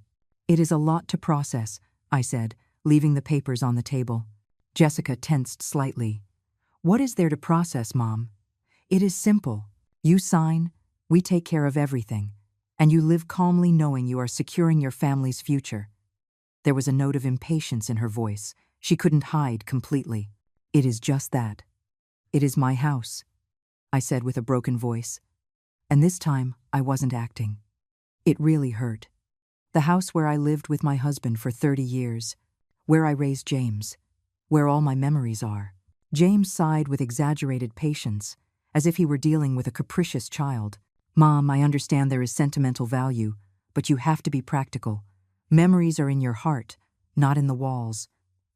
It is a lot to process, I said, leaving the papers on the table. Jessica tensed slightly. What is there to process, Mom? It is simple. You sign, we take care of everything, and you live calmly knowing you are securing your family's future. There was a note of impatience in her voice. She couldn't hide completely. It is just that. It is my house, I said with a broken voice. And this time, I wasn't acting. It really hurt. The house where I lived with my husband for 30 years, where I raised James, where all my memories are. James sighed with exaggerated patience, as if he were dealing with a capricious child. Mom, I understand there is sentimental value, but you have to be practical. Memories are in your heart, not in the walls.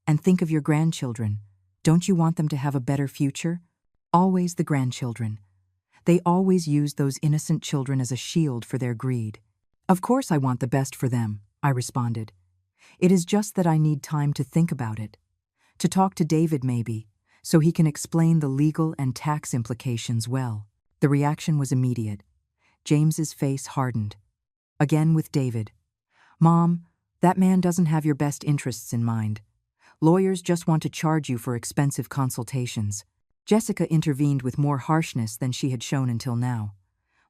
And think of your grandchildren. Don't you want them to have a better future? Always the grandchildren. They always use those innocent children as a shield for their greed. Of course I want the best for them, I responded. It is just that I need time to think about it. To talk to David maybe, so he can explain the legal and tax implications well. The reaction was immediate. James's face hardened. Again with David. Mom, that man doesn't have your best interests in mind. Lawyers just want to charge you for expensive consultations. Jessica intervened with more harshness than she had shown until now.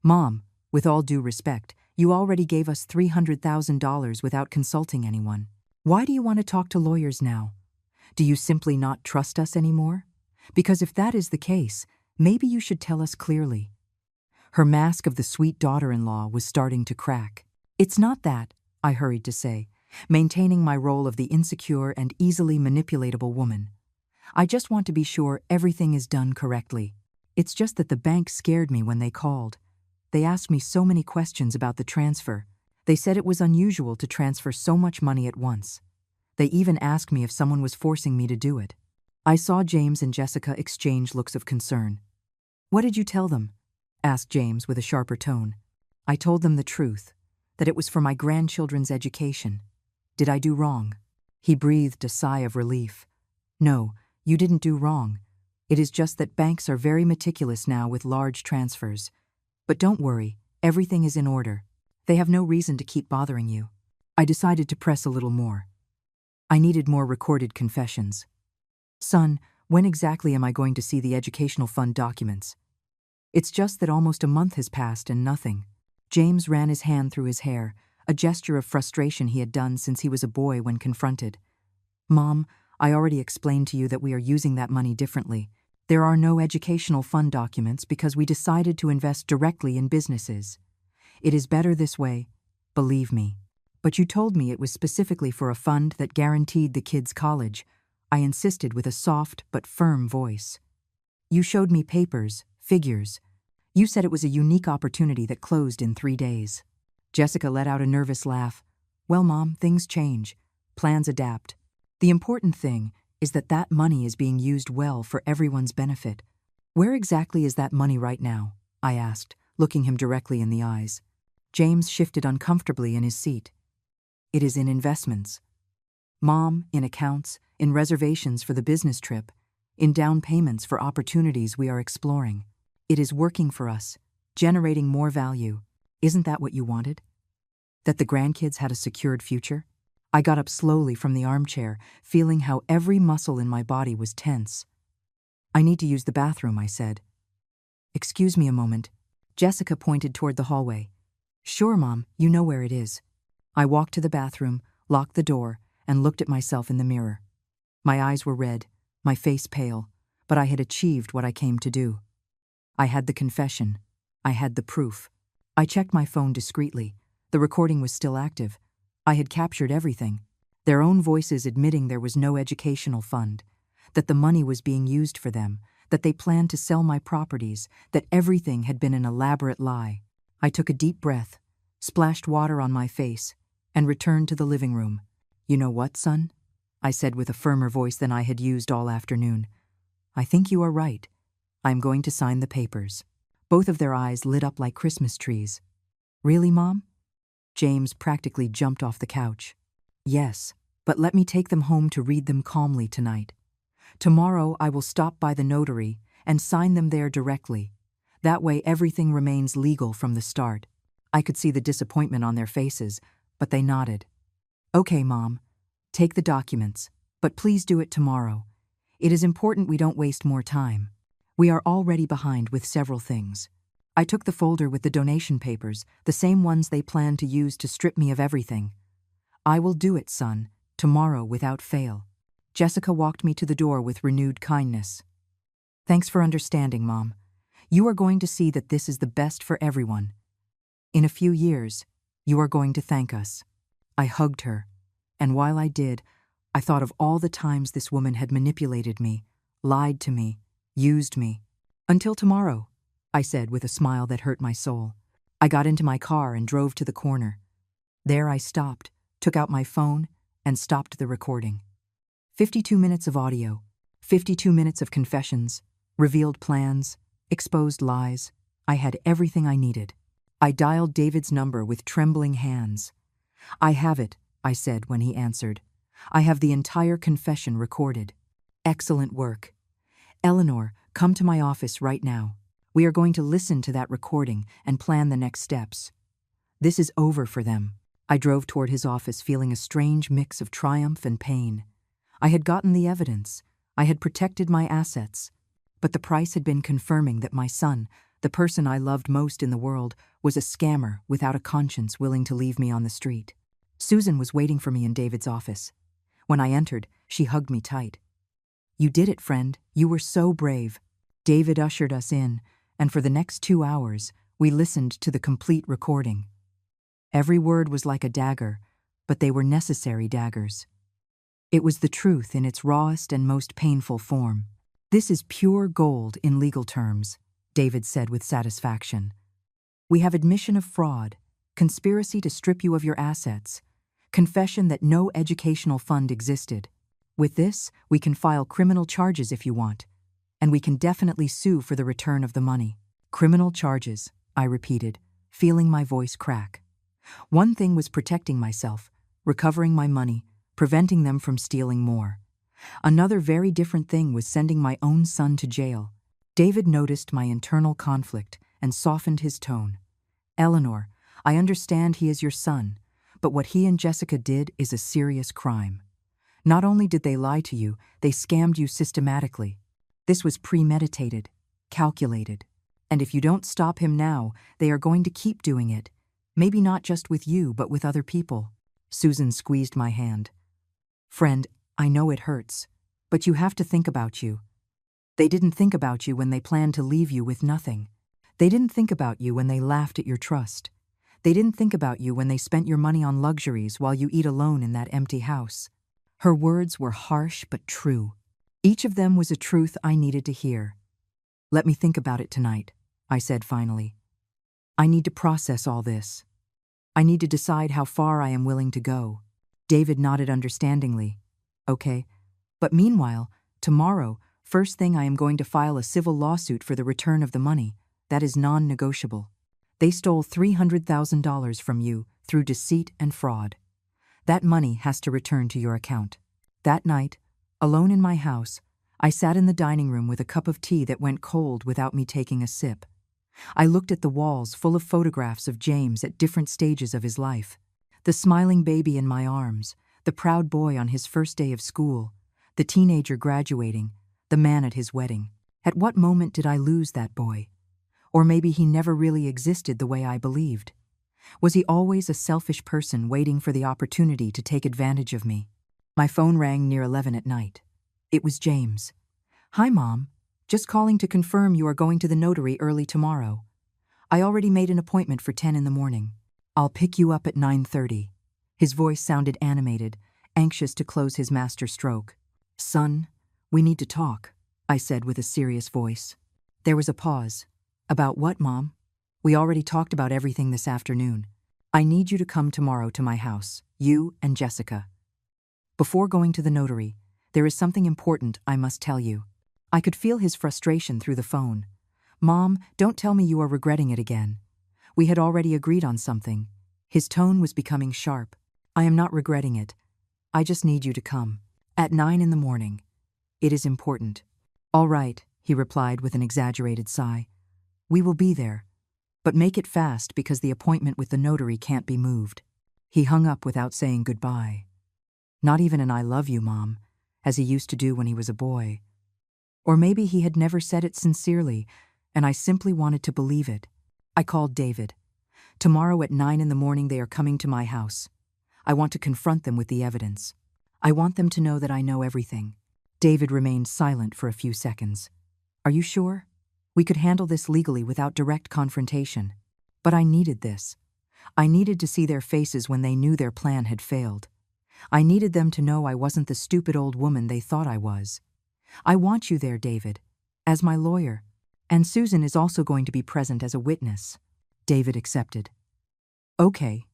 Mom, with all due respect, you already gave us $300,000 without consulting anyone. Why do you want to talk to lawyers now? Do you simply not trust us anymore? Because if that is the case, maybe you should tell us clearly. Her mask of the sweet daughter-in-law was starting to crack. It's not that, I hurried to say, maintaining my role of the insecure and easily manipulatable woman. I just want to be sure everything is done correctly. It's just that the bank scared me when they called. They asked me so many questions about the transfer. They said it was unusual to transfer so much money at once. They even asked me if someone was forcing me to do it. I saw James and Jessica exchange looks of concern. What did you tell them? Asked James with a sharper tone. I told them the truth, that it was for my grandchildren's education. Did I do wrong? He breathed a sigh of relief. No, you didn't do wrong. It is just that banks are very meticulous now with large transfers. But don't worry, everything is in order. They have no reason to keep bothering you. I decided to press a little more. I needed more recorded confessions. Son, when exactly am I going to see the educational fund documents? It's just that almost a month has passed and nothing. James ran his hand through his hair, a gesture of frustration he had done since he was a boy when confronted. Mom, I already explained to you that we are using that money differently. There are no educational fund documents because we decided to invest directly in businesses. It is better this way, believe me. But you told me it was specifically for a fund that guaranteed the kids' college. I insisted with a soft but firm voice. You showed me papers, figures. You said it was a unique opportunity that closed in 3 days. Jessica let out a nervous laugh. Well, Mom, things change. Plans adapt. The important thing is that that money is being used well for everyone's benefit. Where exactly is that money right now? I asked, looking him directly in the eyes. James shifted uncomfortably in his seat. It is in investments. Mom, in accounts, in reservations for the business trip, in down payments for opportunities we are exploring. It is working for us, generating more value. Isn't that what you wanted? That the grandkids had a secured future? I got up slowly from the armchair, feeling how every muscle in my body was tense. I need to use the bathroom, I said. Excuse me a moment. Jessica pointed toward the hallway. Sure, Mom, you know where it is. I walked to the bathroom, locked the door, and looked at myself in the mirror. My eyes were red, my face pale, but I had achieved what I came to do. I had the confession. I had the proof. I checked my phone discreetly. The recording was still active. I had captured everything. Their own voices admitting there was no educational fund, that the money was being used for them, that they planned to sell my properties, that everything had been an elaborate lie. I took a deep breath, splashed water on my face, and returned to the living room. You know what, son? I said with a firmer voice than I had used all afternoon. I think you are right. I am going to sign the papers. Both of their eyes lit up like Christmas trees. Really, Mom? James practically jumped off the couch. Yes, but let me take them home to read them calmly tonight. Tomorrow I will stop by the notary and sign them there directly. That way everything remains legal from the start. I could see the disappointment on their faces, but they nodded. Okay, Mom. Take the documents, but please do it tomorrow. It is important we don't waste more time. We are already behind with several things. I took the folder with the donation papers, the same ones they planned to use to strip me of everything. I will do it, son, tomorrow without fail. Jessica walked me to the door with renewed kindness. Thanks for understanding, Mom. You are going to see that this is the best for everyone. In a few years, you are going to thank us. I hugged her, and while I did, I thought of all the times this woman had manipulated me, lied to me, used me. Until tomorrow, I said with a smile that hurt my soul. I got into my car and drove to the corner. There I stopped, took out my phone, and stopped the recording. 52 minutes of audio, 52 minutes of confessions, revealed plans, exposed lies. I had everything I needed. I dialed David's number with trembling hands. I have it, I said when he answered. I have the entire confession recorded. Excellent work. Eleanor, come to my office right now. We are going to listen to that recording and plan the next steps. This is over for them. I drove toward his office feeling a strange mix of triumph and pain. I had gotten the evidence. I had protected my assets. But the price had been confirming that my son, the person I loved most in the world, was a scammer without a conscience willing to leave me on the street. Susan was waiting for me in David's office. When I entered, she hugged me tight. You did it, friend. You were so brave. David ushered us in, and for the next 2 hours, we listened to the complete recording. Every word was like a dagger, but they were necessary daggers. It was the truth in its rawest and most painful form. This is pure gold in legal terms, David said with satisfaction. We have admission of fraud, conspiracy to strip you of your assets, confession that no educational fund existed. With this, we can file criminal charges if you want, and we can definitely sue for the return of the money. Criminal charges, I repeated, feeling my voice crack. One thing was protecting myself, recovering my money, preventing them from stealing more. Another very different thing was sending my own son to jail. David noticed my internal conflict and softened his tone. Eleanor, I understand he is your son, but what he and Jessica did is a serious crime. Not only did they lie to you, they scammed you systematically. This was premeditated, calculated. And if you don't stop him now, they are going to keep doing it. Maybe not just with you, but with other people. Susan squeezed my hand. Friend, I know it hurts, but you have to think about you. They didn't think about you when they planned to leave you with nothing. They didn't think about you when they laughed at your trust. They didn't think about you when they spent your money on luxuries while you eat alone in that empty house. Her words were harsh but true. Each of them was a truth I needed to hear. Let me think about it tonight, I said finally. I need to process all this. I need to decide how far I am willing to go. David nodded understandingly. Okay, but meanwhile, tomorrow, First thing, I am going to file a civil lawsuit for the return of the money. That is non-negotiable. They stole $300,000 from you through deceit and fraud. That money has to return to your account. That night, alone in my house, I sat in the dining room with a cup of tea that went cold without me taking a sip. I looked at the walls full of photographs of James at different stages of his life. The smiling baby in my arms, the proud boy on his first day of school, the teenager graduating, the man at his wedding. At what moment did I lose that boy? Or maybe he never really existed the way I believed. Was he always a selfish person waiting for the opportunity to take advantage of me? My phone rang near 11 at night. It was James. "Hi, Mom. Just calling to confirm you are going to the notary early tomorrow. I already made an appointment for 10 in the morning. I'll pick you up at 9:30. His voice sounded animated, anxious to close his master stroke. "Son, we need to talk," I said with a serious voice. There was a pause. "About what, Mom?" "We already talked about everything this afternoon. I need you to come tomorrow to my house, you and Jessica. Before going to the notary, there is something important I must tell you." I could feel his frustration through the phone. "Mom, don't tell me you are regretting it again. We had already agreed on something." His tone was becoming sharp. "I am not regretting it. I just need you to come. At 9 in the morning. It is important." "All right," he replied with an exaggerated sigh. "We will be there. But make it fast because the appointment with the notary can't be moved." He hung up without saying goodbye. Not even an "I love you, Mom," as he used to do when he was a boy. Or maybe he had never said it sincerely, and I simply wanted to believe it. I called David. "Tomorrow at 9 in the morning they are coming to my house. I want to confront them with the evidence. I want them to know that I know everything." David remained silent for a few seconds. "Are you sure? We could handle this legally without direct confrontation. But I needed this. I needed to see their faces when they knew their plan had failed. I needed them to know I wasn't the stupid old woman they thought I was. I want you there, David, as my lawyer. And Susan is also going to be present as a witness." David accepted. "Okay.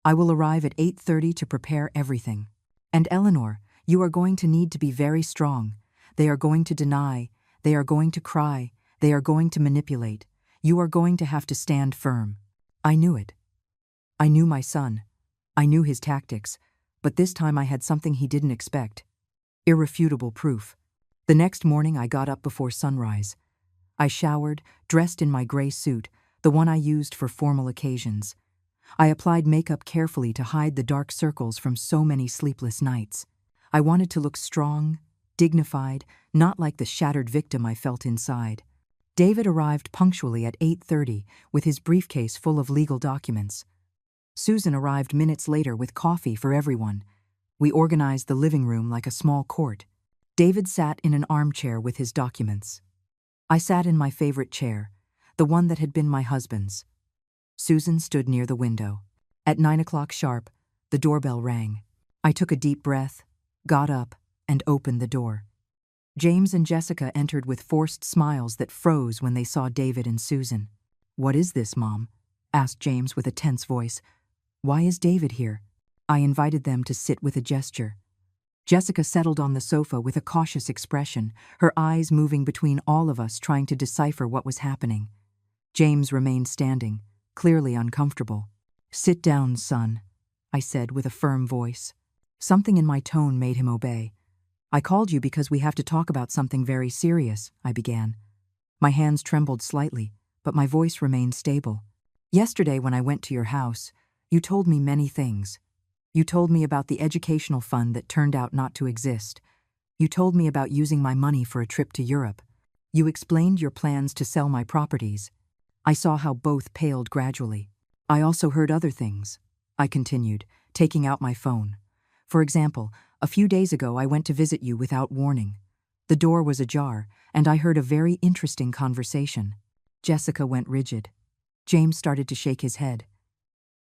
I will arrive at 8:30 to prepare everything. And Eleanor, you are going to need to be very strong. They are going to deny. They are going to cry. They are going to manipulate. You are going to have to stand firm." I knew it. I knew my son. I knew his tactics. But this time I had something he didn't expect. Irrefutable proof. The next morning I got up before sunrise. I showered, dressed in my gray suit, the one I used for formal occasions. I applied makeup carefully to hide the dark circles from so many sleepless nights. I wanted to look strong, dignified, not like the shattered victim I felt inside. David arrived punctually at 8:30 with his briefcase full of legal documents. Susan arrived minutes later with coffee for everyone. We organized the living room like a small court. David sat in an armchair with his documents. I sat in my favorite chair, the one that had been my husband's. Susan stood near the window. At 9 o'clock sharp, the doorbell rang. I took a deep breath, got up, and opened the door. James and Jessica entered with forced smiles that froze when they saw David and Susan. "What is this, Mom?" asked James with a tense voice. "Why is David here?" I invited them to sit with a gesture. Jessica settled on the sofa with a cautious expression, her eyes moving between all of us trying to decipher what was happening. James remained standing, clearly uncomfortable. "Sit down, son," I said with a firm voice. Something in my tone made him obey. "I called you because we have to talk about something very serious," I began. My hands trembled slightly, but my voice remained stable. "Yesterday when I went to your house, you told me many things. You told me about the educational fund that turned out not to exist. You told me about using my money for a trip to Europe. You explained your plans to sell my properties. I saw how both paled gradually. I also heard other things," I continued, taking out my phone. "For example, a few days ago I went to visit you without warning. The door was ajar, and I heard a very interesting conversation." Jessica went rigid. James started to shake his head.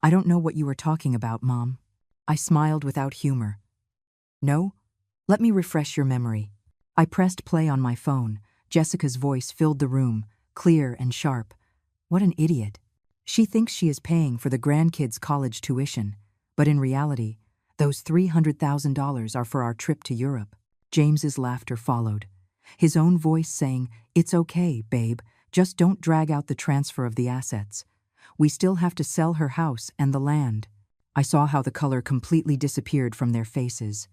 "I don't know what you are talking about, Mom." I smiled without humor. "No? Let me refresh your memory." I pressed play on my phone. Jessica's voice filled the room, clear and sharp. What an idiot. She thinks she is paying for the grandkids' college tuition, but in reality, those $300,000 are for our trip to Europe. James's laughter followed. His own voice saying, "It's okay, babe, just don't drag out the transfer of the assets. We still have to sell her house and the land." I saw how the color completely disappeared from their faces.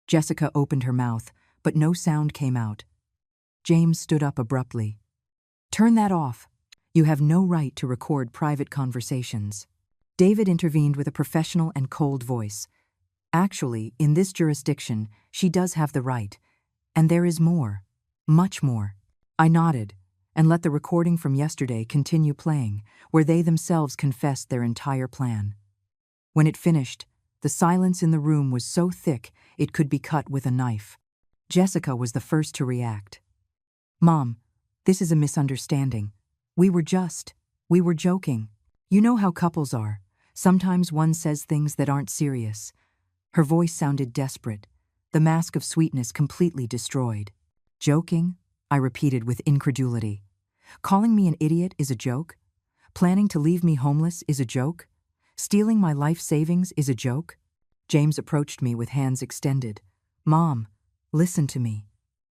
Jessica opened her mouth, but no sound came out. James stood up abruptly. "Turn that off. You have no right to record private conversations." David intervened with a professional and cold voice. "Actually, in this jurisdiction, she does have the right. And there is more. Much more." I nodded and let the recording from yesterday continue playing, where they themselves confessed their entire plan. When it finished, the silence in the room was so thick it could be cut with a knife. Jessica was the first to react. "Mom, this is a misunderstanding. We were joking. You know how couples are. Sometimes one says things that aren't serious." Her voice sounded desperate, the mask of sweetness completely destroyed. "Joking?" I repeated with incredulity. "Calling me an idiot is a joke? Planning to leave me homeless is a joke? Stealing my life savings is a joke?" James approached me with hands extended. "Mom, listen to me.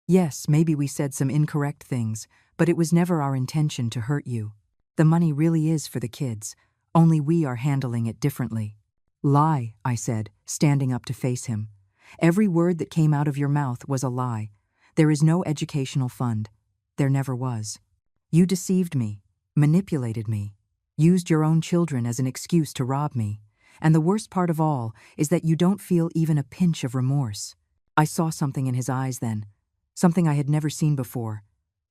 Yes, maybe we said some incorrect things, but it was never our intention to hurt you. The money really is for the kids, only we are handling it differently." "Lie," I said, standing up to face him. "Every word that came out of your mouth was a lie. There is no educational fund. There never was. You deceived me, manipulated me, used your own children as an excuse to rob me. And the worst part of all is that you don't feel even a pinch of remorse." I saw something in his eyes then, something I had never seen before.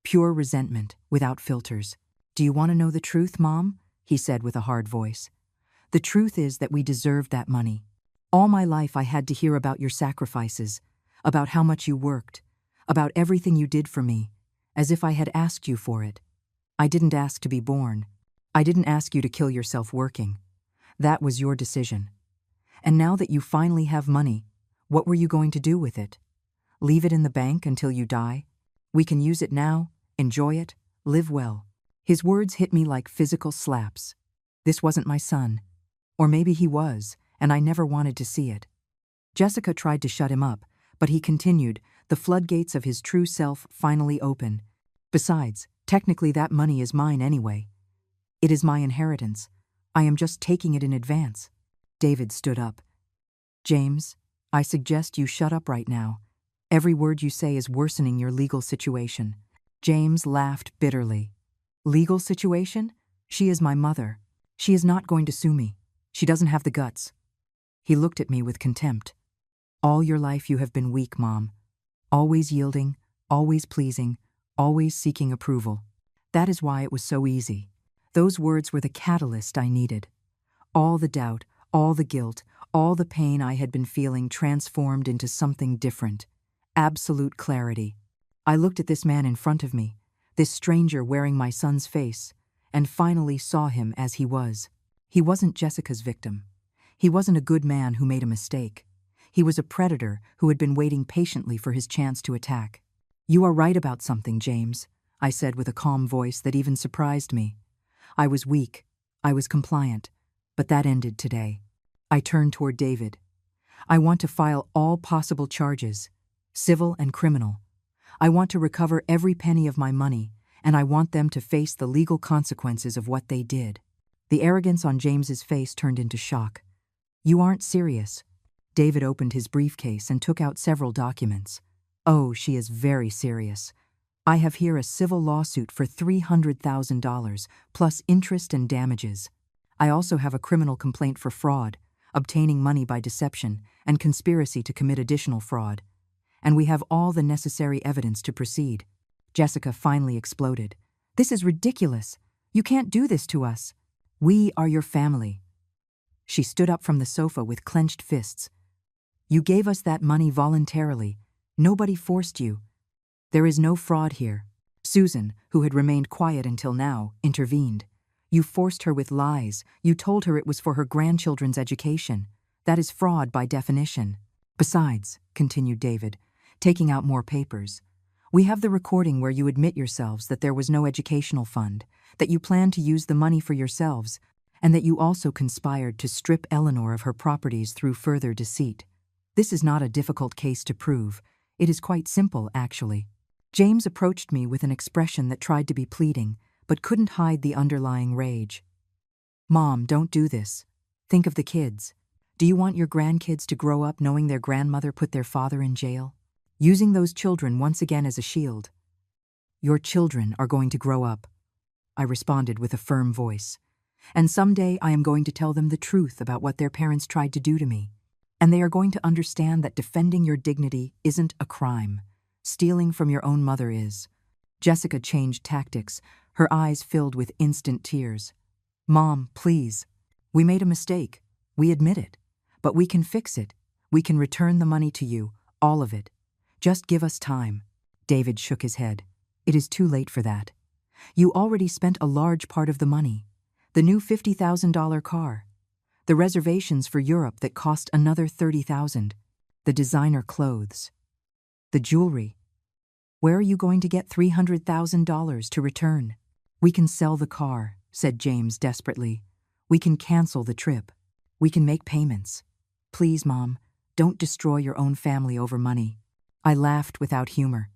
Pure resentment, without filters. "Do you want to know the truth, Mom?" he said with a hard voice. "The truth is that we deserved that money. All my life I had to hear about your sacrifices, about how much you worked, about everything you did for me, as if I had asked you for it. I didn't ask to be born. I didn't ask you to kill yourself working. That was your decision. And now that you finally have money, what were you going to do with it? Leave it in the bank until you die? We can use it now, enjoy it, live well." His words hit me like physical slaps. This wasn't my son. Or maybe he was, and I never wanted to see it. Jessica tried to shut him up, but he continued, the floodgates of his true self finally open. "Besides, technically that money is mine anyway. It is my inheritance. I am just taking it in advance." David stood up. "James, I suggest you shut up right now. Every word you say is worsening your legal situation." James laughed bitterly. "Legal situation? She is my mother. She is not going to sue me. She doesn't have the guts." He looked at me with contempt. "All your life you have been weak, Mom. Always yielding, always pleasing, always seeking approval. That is why it was so easy. Those words were the catalyst I needed. All the doubt, all the guilt, all the pain I had been feeling transformed into something different. Absolute clarity. I looked at this man in front of me, this stranger wearing my son's face, and finally saw him as he was. He wasn't Jessica's victim. He wasn't a good man who made a mistake. He was a predator who had been waiting patiently for his chance to attack. "You are right about something, James," I said with a calm voice that even surprised me. I was weak. I was compliant. But that ended today. I turned toward David. "I want to file all possible charges, civil and criminal. I want to recover every penny of my money, and I want them to face the legal consequences of what they did." The arrogance on James's face turned into shock. "You aren't serious." David opened his briefcase and took out several documents. "Oh, she is very serious. I have here a civil lawsuit for $300,000, plus interest and damages. I also have a criminal complaint for fraud, obtaining money by deception, and conspiracy to commit additional fraud. And we have all the necessary evidence to proceed." Jessica finally exploded. "This is ridiculous. You can't do this to us. We are your family." She stood up from the sofa with clenched fists. "You gave us that money voluntarily. Nobody forced you. There is no fraud here." Susan, who had remained quiet until now, intervened. "You forced her with lies. You told her it was for her grandchildren's education. That is fraud by definition. Besides," continued David, taking out more papers, "we have the recording where you admit yourselves that there was no educational fund, that you planned to use the money for yourselves, and that you also conspired to strip Eleanor of her properties through further deceit. This is not a difficult case to prove. It is quite simple, actually." James approached me with an expression that tried to be pleading, but couldn't hide the underlying rage. Mom, don't do this. Think of the kids. Do you want your grandkids to grow up knowing their grandmother put their father in jail? Using those children once again as a shield. Your children are going to grow up, I responded with a firm voice. And someday I am going to tell them the truth about what their parents tried to do to me. And they are going to understand that defending your dignity isn't a crime. Stealing from your own mother is. Jessica changed tactics, her eyes filled with instant tears. Mom, please. We made a mistake. We admit it. But we can fix it. We can return the money to you, all of it. Just give us time. David shook his head. It is too late for that. You already spent a large part of the money. The new $50,000 car. The reservations for Europe that cost another $30,000. The designer clothes. The jewelry. Where are you going to get $300,000 to return? We can sell the car, said James desperately. We can cancel the trip. We can make payments. Please, Mom, don't destroy your own family over money. I laughed without humor.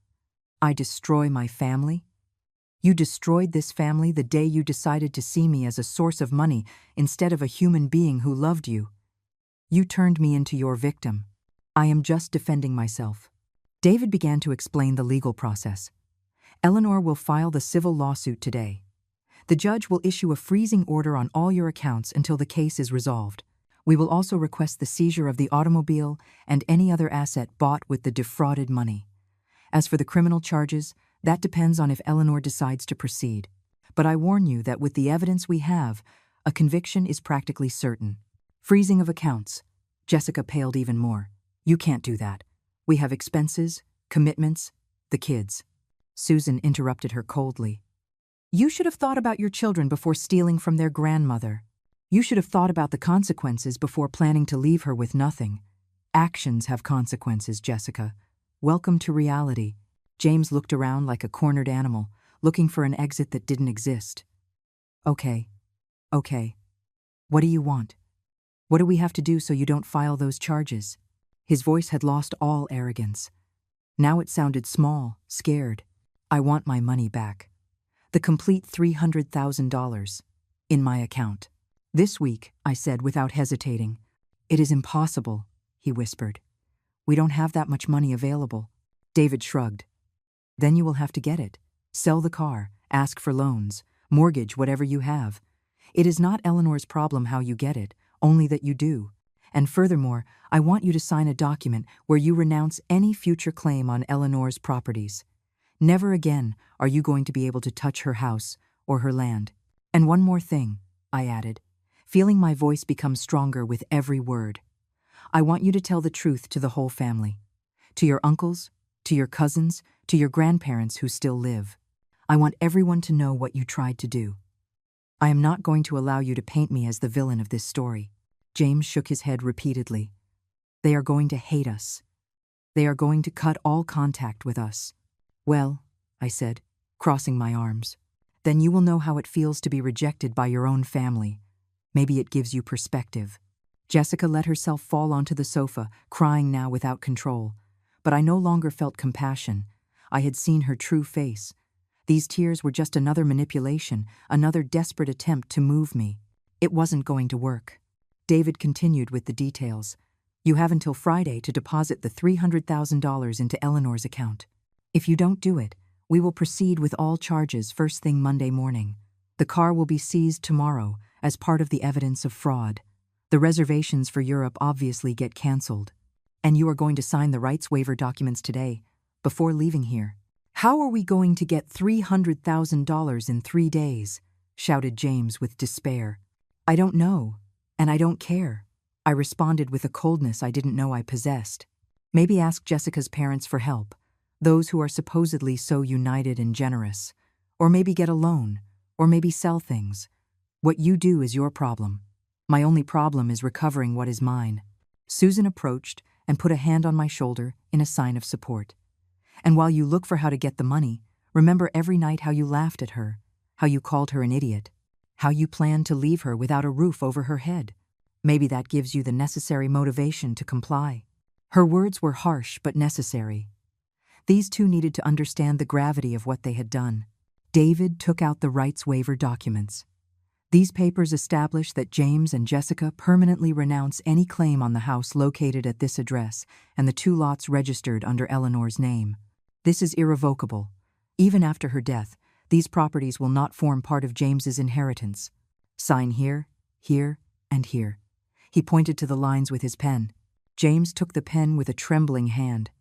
I destroy my family? You destroyed this family the day you decided to see me as a source of money instead of a human being who loved you. You turned me into your victim. I am just defending myself. David began to explain the legal process. Eleanor will file the civil lawsuit today. The judge will issue a freezing order on all your accounts until the case is resolved. We will also request the seizure of the automobile and any other asset bought with the defrauded money. As for the criminal charges, that depends on if Eleanor decides to proceed. But I warn you that with the evidence we have, a conviction is practically certain. Freezing of accounts. Jessica paled even more. You can't do that. We have expenses, commitments, the kids. Susan interrupted her coldly. You should have thought about your children before stealing from their grandmother. You should have thought about the consequences before planning to leave her with nothing. Actions have consequences, Jessica. Welcome to reality. James looked around like a cornered animal, looking for an exit that didn't exist. Okay. What do you want? What do we have to do so you don't file those charges? His voice had lost all arrogance. Now it sounded small, scared. I want my money back. The complete $300,000. In my account. This week, I said without hesitating. It is impossible, he whispered. We don't have that much money available. David shrugged. Then you will have to get it. Sell the car, ask for loans, mortgage whatever you have. It is not Eleanor's problem how you get it, only that you do. And furthermore, I want you to sign a document where you renounce any future claim on Eleanor's properties. Never again are you going to be able to touch her house or her land. And one more thing, I added, feeling my voice become stronger with every word. I want you to tell the truth to the whole family. To your uncles, to your cousins, to your grandparents who still live. I want everyone to know what you tried to do. I am not going to allow you to paint me as the villain of this story. James shook his head repeatedly. They are going to hate us. They are going to cut all contact with us. Well, I said, crossing my arms, then you will know how it feels to be rejected by your own family. Maybe it gives you perspective. Jessica let herself fall onto the sofa, crying now without control. But I no longer felt compassion. I had seen her true face. These tears were just another manipulation, another desperate attempt to move me. It wasn't going to work. David continued with the details. You have until Friday to deposit the $300,000 into Eleanor's account. If you don't do it, we will proceed with all charges first thing Monday morning. The car will be seized tomorrow as part of the evidence of fraud. The reservations for Europe obviously get cancelled. And you are going to sign the rights waiver documents today, before leaving here. How are we going to get $300,000 in 3 days? Shouted James with despair. I don't know, and I don't care. I responded with a coldness I didn't know I possessed. Maybe ask Jessica's parents for help, those who are supposedly so united and generous. Or maybe get a loan, or maybe sell things. What you do is your problem. My only problem is recovering what is mine. Susan approached and put a hand on my shoulder in a sign of support. And while you look for how to get the money, remember every night how you laughed at her, how you called her an idiot, how you planned to leave her without a roof over her head. Maybe that gives you the necessary motivation to comply. Her words were harsh but necessary. These two needed to understand the gravity of what they had done. David took out the rights waiver documents. These papers establish that James and Jessica permanently renounce any claim on the house located at this address and the 2 lots registered under Eleanor's name. This is irrevocable. Even after her death, these properties will not form part of James's inheritance. Sign here, here, and here. He pointed to the lines with his pen. James took the pen with a trembling hand.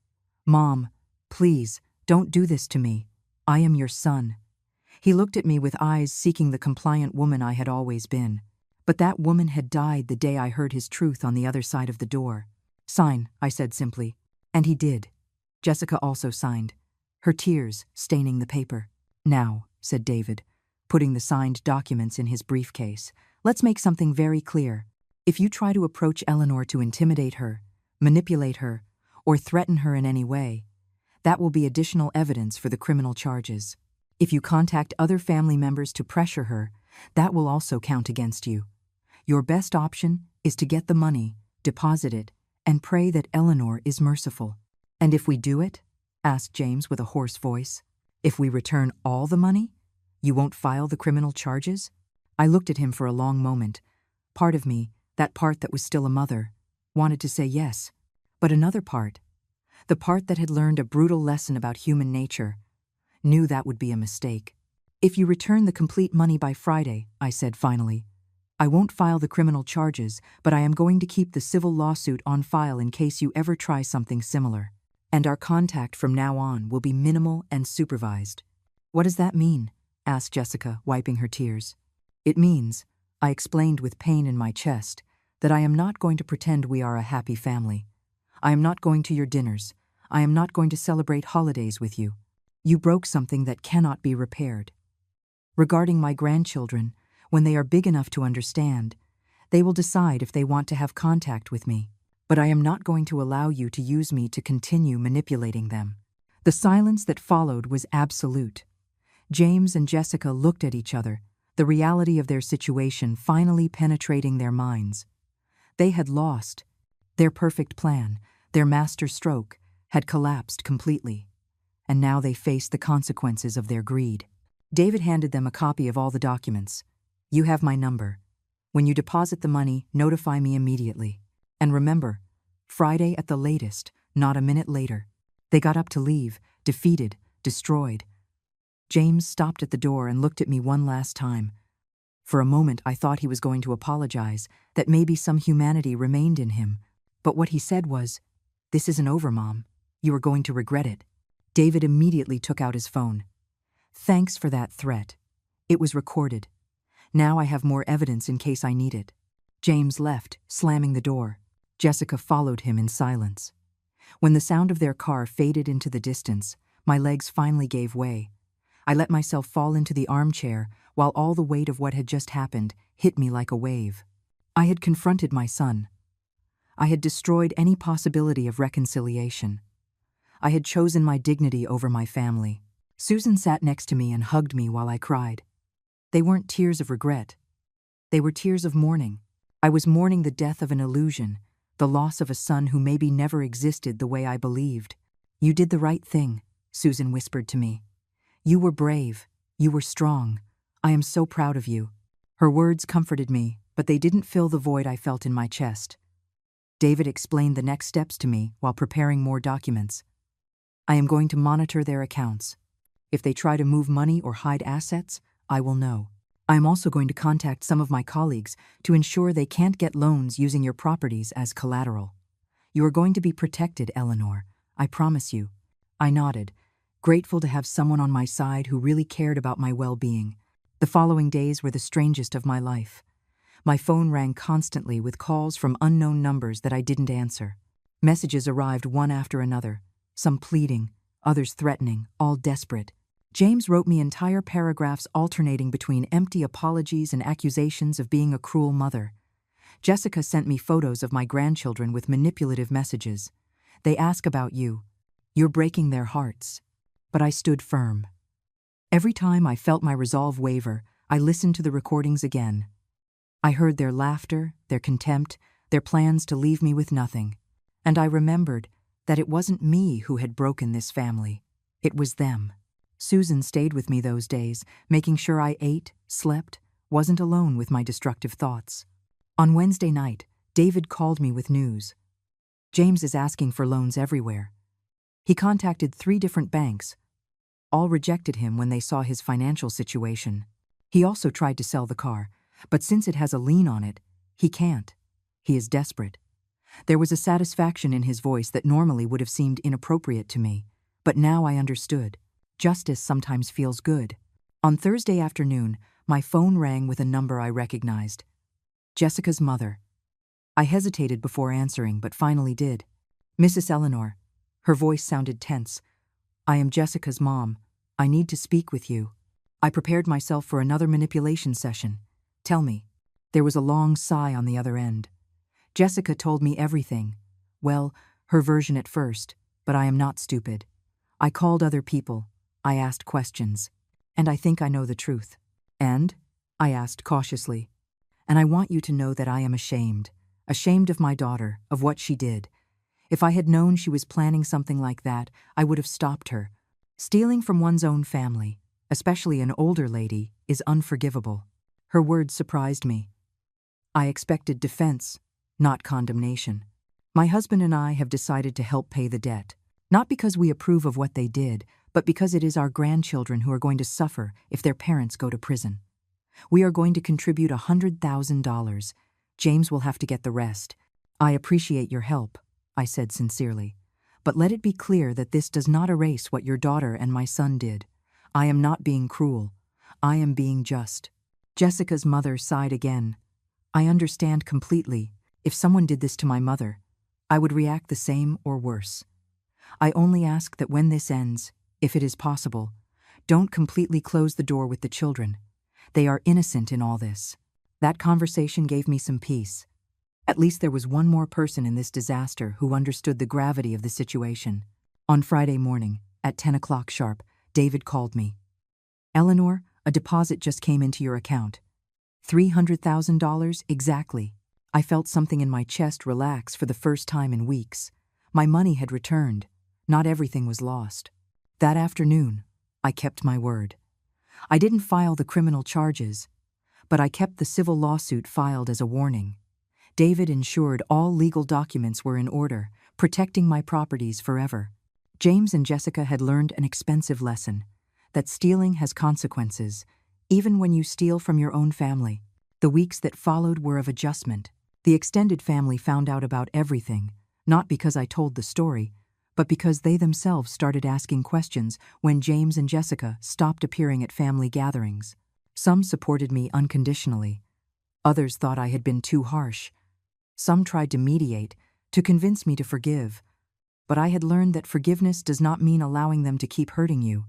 Mom, please, don't do this to me. I am your son. He looked at me with eyes seeking the compliant woman I had always been. But that woman had died the day I heard his truth on the other side of the door. Sign, I said simply. And he did. Jessica also signed, her tears staining the paper. Now, said David, putting the signed documents in his briefcase, let's make something very clear. If you try to approach Eleanor to intimidate her, manipulate her, or threaten her in any way, that will be additional evidence for the criminal charges. If you contact other family members to pressure her, that will also count against you. Your best option is to get the money, deposit it, and pray that Eleanor is merciful. And if we do it? Asked James with a hoarse voice. If we return all the money, you won't file the criminal charges? I looked at him for a long moment. Part of me, that part that was still a mother, wanted to say yes. But another part, the part that had learned a brutal lesson about human nature, knew that would be a mistake. If you return the complete money by Friday, I said finally, I won't file the criminal charges, but I am going to keep the civil lawsuit on file in case you ever try something similar. And our contact from now on will be minimal and supervised. What does that mean? Asked Jessica, wiping her tears. It means, I explained with pain in my chest, that I am not going to pretend we are a happy family. I am not going to your dinners. I am not going to celebrate holidays with you. You broke something that cannot be repaired. Regarding my grandchildren, when they are big enough to understand, they will decide if they want to have contact with me. But I am not going to allow you to use me to continue manipulating them. The silence that followed was absolute. James and Jessica looked at each other, the reality of their situation finally penetrating their minds. They had lost. Their perfect plan, their master stroke, had collapsed completely. And now they faced the consequences of their greed. David handed them a copy of all the documents. You have my number. When you deposit the money, notify me immediately. And remember, Friday at the latest, not a minute later. They got up to leave, defeated, destroyed. James stopped at the door and looked at me one last time. For a moment I thought he was going to apologize, that maybe some humanity remained in him. But what he said was, This isn't over, Mom. You are going to regret it. David immediately took out his phone. Thanks for that threat. It was recorded. Now I have more evidence in case I need it. James left, slamming the door. Jessica followed him in silence. When the sound of their car faded into the distance, my legs finally gave way. I let myself fall into the armchair while all the weight of what had just happened hit me like a wave. I had confronted my son. I had destroyed any possibility of reconciliation. I had chosen my dignity over my family. Susan sat next to me and hugged me while I cried. They weren't tears of regret. They were tears of mourning. I was mourning the death of an illusion, the loss of a son who maybe never existed the way I believed. You did the right thing, Susan whispered to me. You were brave. You were strong. I am so proud of you. Her words comforted me, but they didn't fill the void I felt in my chest. David explained the next steps to me while preparing more documents. I am going to monitor their accounts. If they try to move money or hide assets, I will know. I am also going to contact some of my colleagues to ensure they can't get loans using your properties as collateral. You are going to be protected, Eleanor. I promise you. I nodded, grateful to have someone on my side who really cared about my well-being. The following days were the strangest of my life. My phone rang constantly with calls from unknown numbers that I didn't answer. Messages arrived one after another, some pleading, others threatening, all desperate. James wrote me entire paragraphs alternating between empty apologies and accusations of being a cruel mother. Jessica sent me photos of my grandchildren with manipulative messages. They ask about you. You're breaking their hearts. But I stood firm. Every time I felt my resolve waver, I listened to the recordings again. I heard their laughter, their contempt, their plans to leave me with nothing. And I remembered that it wasn't me who had broken this family. It was them. Susan stayed with me those days, making sure I ate, slept, wasn't alone with my destructive thoughts. On Wednesday night, David called me with news. James is asking for loans everywhere. He contacted 3 different banks. All rejected him when they saw his financial situation. He also tried to sell the car, but since it has a lien on it, he can't. He is desperate. There was a satisfaction in his voice that normally would have seemed inappropriate to me, but now I understood. Justice sometimes feels good. On Thursday afternoon, my phone rang with a number I recognized. Jessica's mother. I hesitated before answering, but finally did. Mrs. Eleanor. Her voice sounded tense. I am Jessica's mom. I need to speak with you. I prepared myself for another manipulation session. Tell me. There was a long sigh on the other end. Jessica told me everything. Well, her version at first, but I am not stupid. I called other people. I asked questions. And I think I know the truth. And? I asked cautiously. And I want you to know that I am ashamed. Ashamed of my daughter, of what she did. If I had known she was planning something like that, I would have stopped her. Stealing from one's own family, especially an older lady, is unforgivable. Her words surprised me. I expected defense, not condemnation. My husband and I have decided to help pay the debt, not because we approve of what they did, but because it is our grandchildren who are going to suffer if their parents go to prison. We are going to contribute $100,000. James will have to get the rest. I appreciate your help, I said sincerely. But let it be clear that this does not erase what your daughter and my son did. I am not being cruel. I am being just. Jessica's mother sighed again. I understand completely. If someone did this to my mother, I would react the same or worse. I only ask that when this ends, if it is possible, don't completely close the door with the children. They are innocent in all this. That conversation gave me some peace. At least there was one more person in this disaster who understood the gravity of the situation. On Friday morning, at 10 o'clock sharp, David called me. Eleanor, a deposit just came into your account. $300,000 exactly. I felt something in my chest relax for the first time in weeks. My money had returned. Not everything was lost. That afternoon, I kept my word. I didn't file the criminal charges, but I kept the civil lawsuit filed as a warning. David ensured all legal documents were in order, protecting my properties forever. James and Jessica had learned an expensive lesson, that stealing has consequences, even when you steal from your own family. The weeks that followed were of adjustment. The extended family found out about everything, not because I told the story, but because they themselves started asking questions when James and Jessica stopped appearing at family gatherings. Some supported me unconditionally. Others thought I had been too harsh. Some tried to mediate, to convince me to forgive. But I had learned that forgiveness does not mean allowing them to keep hurting you.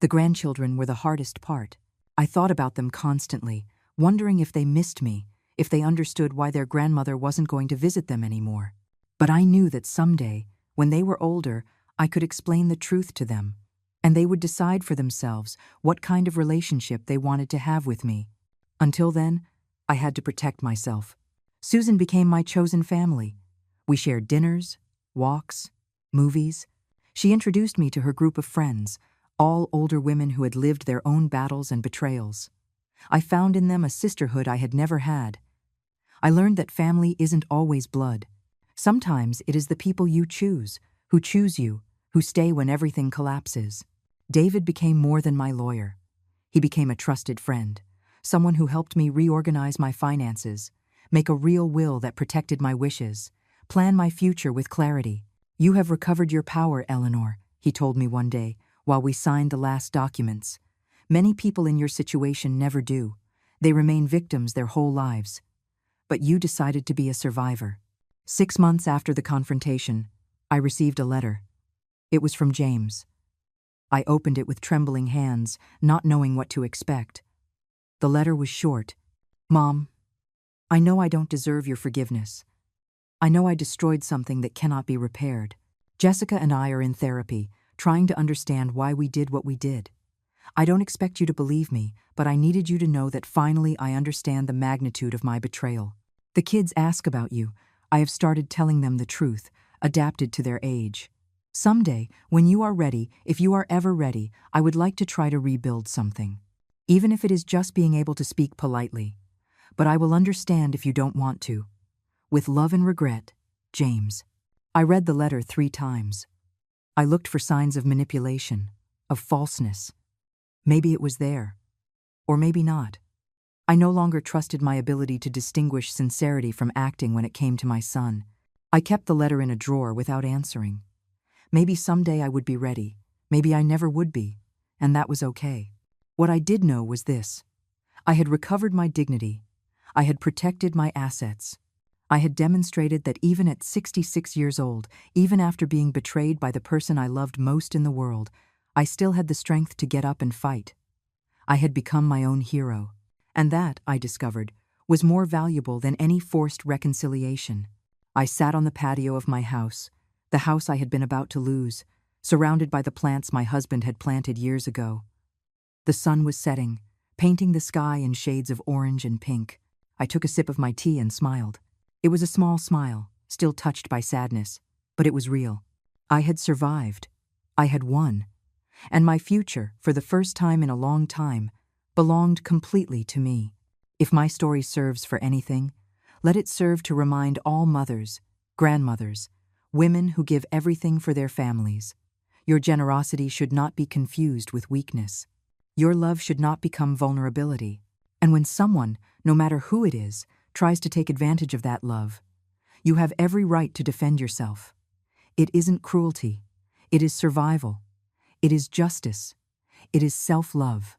The grandchildren were the hardest part. I thought about them constantly, wondering if they missed me, if they understood why their grandmother wasn't going to visit them anymore. But I knew that someday, when they were older, I could explain the truth to them, and they would decide for themselves what kind of relationship they wanted to have with me. Until then, I had to protect myself. Susan became my chosen family. We shared dinners, walks, movies. She introduced me to her group of friends, all older women who had lived their own battles and betrayals. I found in them a sisterhood I had never had. I learned that family isn't always blood. Sometimes it is the people you choose, who choose you, who stay when everything collapses. David became more than my lawyer. He became a trusted friend, someone who helped me reorganize my finances, make a real will that protected my wishes, plan my future with clarity. You have recovered your power, Eleanor, he told me one day, while we signed the last documents. Many people in your situation never do. They remain victims their whole lives. But you decided to be a survivor. 6 months after the confrontation, I received a letter. It was from James. I opened it with trembling hands, not knowing what to expect. The letter was short. Mom, I know I don't deserve your forgiveness. I know I destroyed something that cannot be repaired. Jessica and I are in therapy, trying to understand why we did what we did. I don't expect you to believe me, but I needed you to know that finally I understand the magnitude of my betrayal. The kids ask about you. I have started telling them the truth, adapted to their age. Someday, when you are ready, if you are ever ready, I would like to try to rebuild something. Even if it is just being able to speak politely. But I will understand if you don't want to. With love and regret, James. I read the letter 3 times. I looked for signs of manipulation, of falseness. Maybe it was there. Or maybe not. I no longer trusted my ability to distinguish sincerity from acting when it came to my son. I kept the letter in a drawer without answering. Maybe someday I would be ready. Maybe I never would be. And that was okay. What I did know was this. I had recovered my dignity. I had protected my assets. I had demonstrated that even at 66 years old, even after being betrayed by the person I loved most in the world, I still had the strength to get up and fight. I had become my own hero. And that, I discovered, was more valuable than any forced reconciliation. I sat on the patio of my house, the house I had been about to lose, surrounded by the plants my husband had planted years ago. The sun was setting, painting the sky in shades of orange and pink. I took a sip of my tea and smiled. It was a small smile, still touched by sadness, but it was real. I had survived. I had won. And my future, for the first time in a long time, belonged completely to me. If my story serves for anything, let it serve to remind all mothers, grandmothers, women who give everything for their families. Your generosity should not be confused with weakness. Your love should not become vulnerability. And when someone, no matter who it is, tries to take advantage of that love, you have every right to defend yourself. It isn't cruelty. It is survival. It is justice. It is self-love.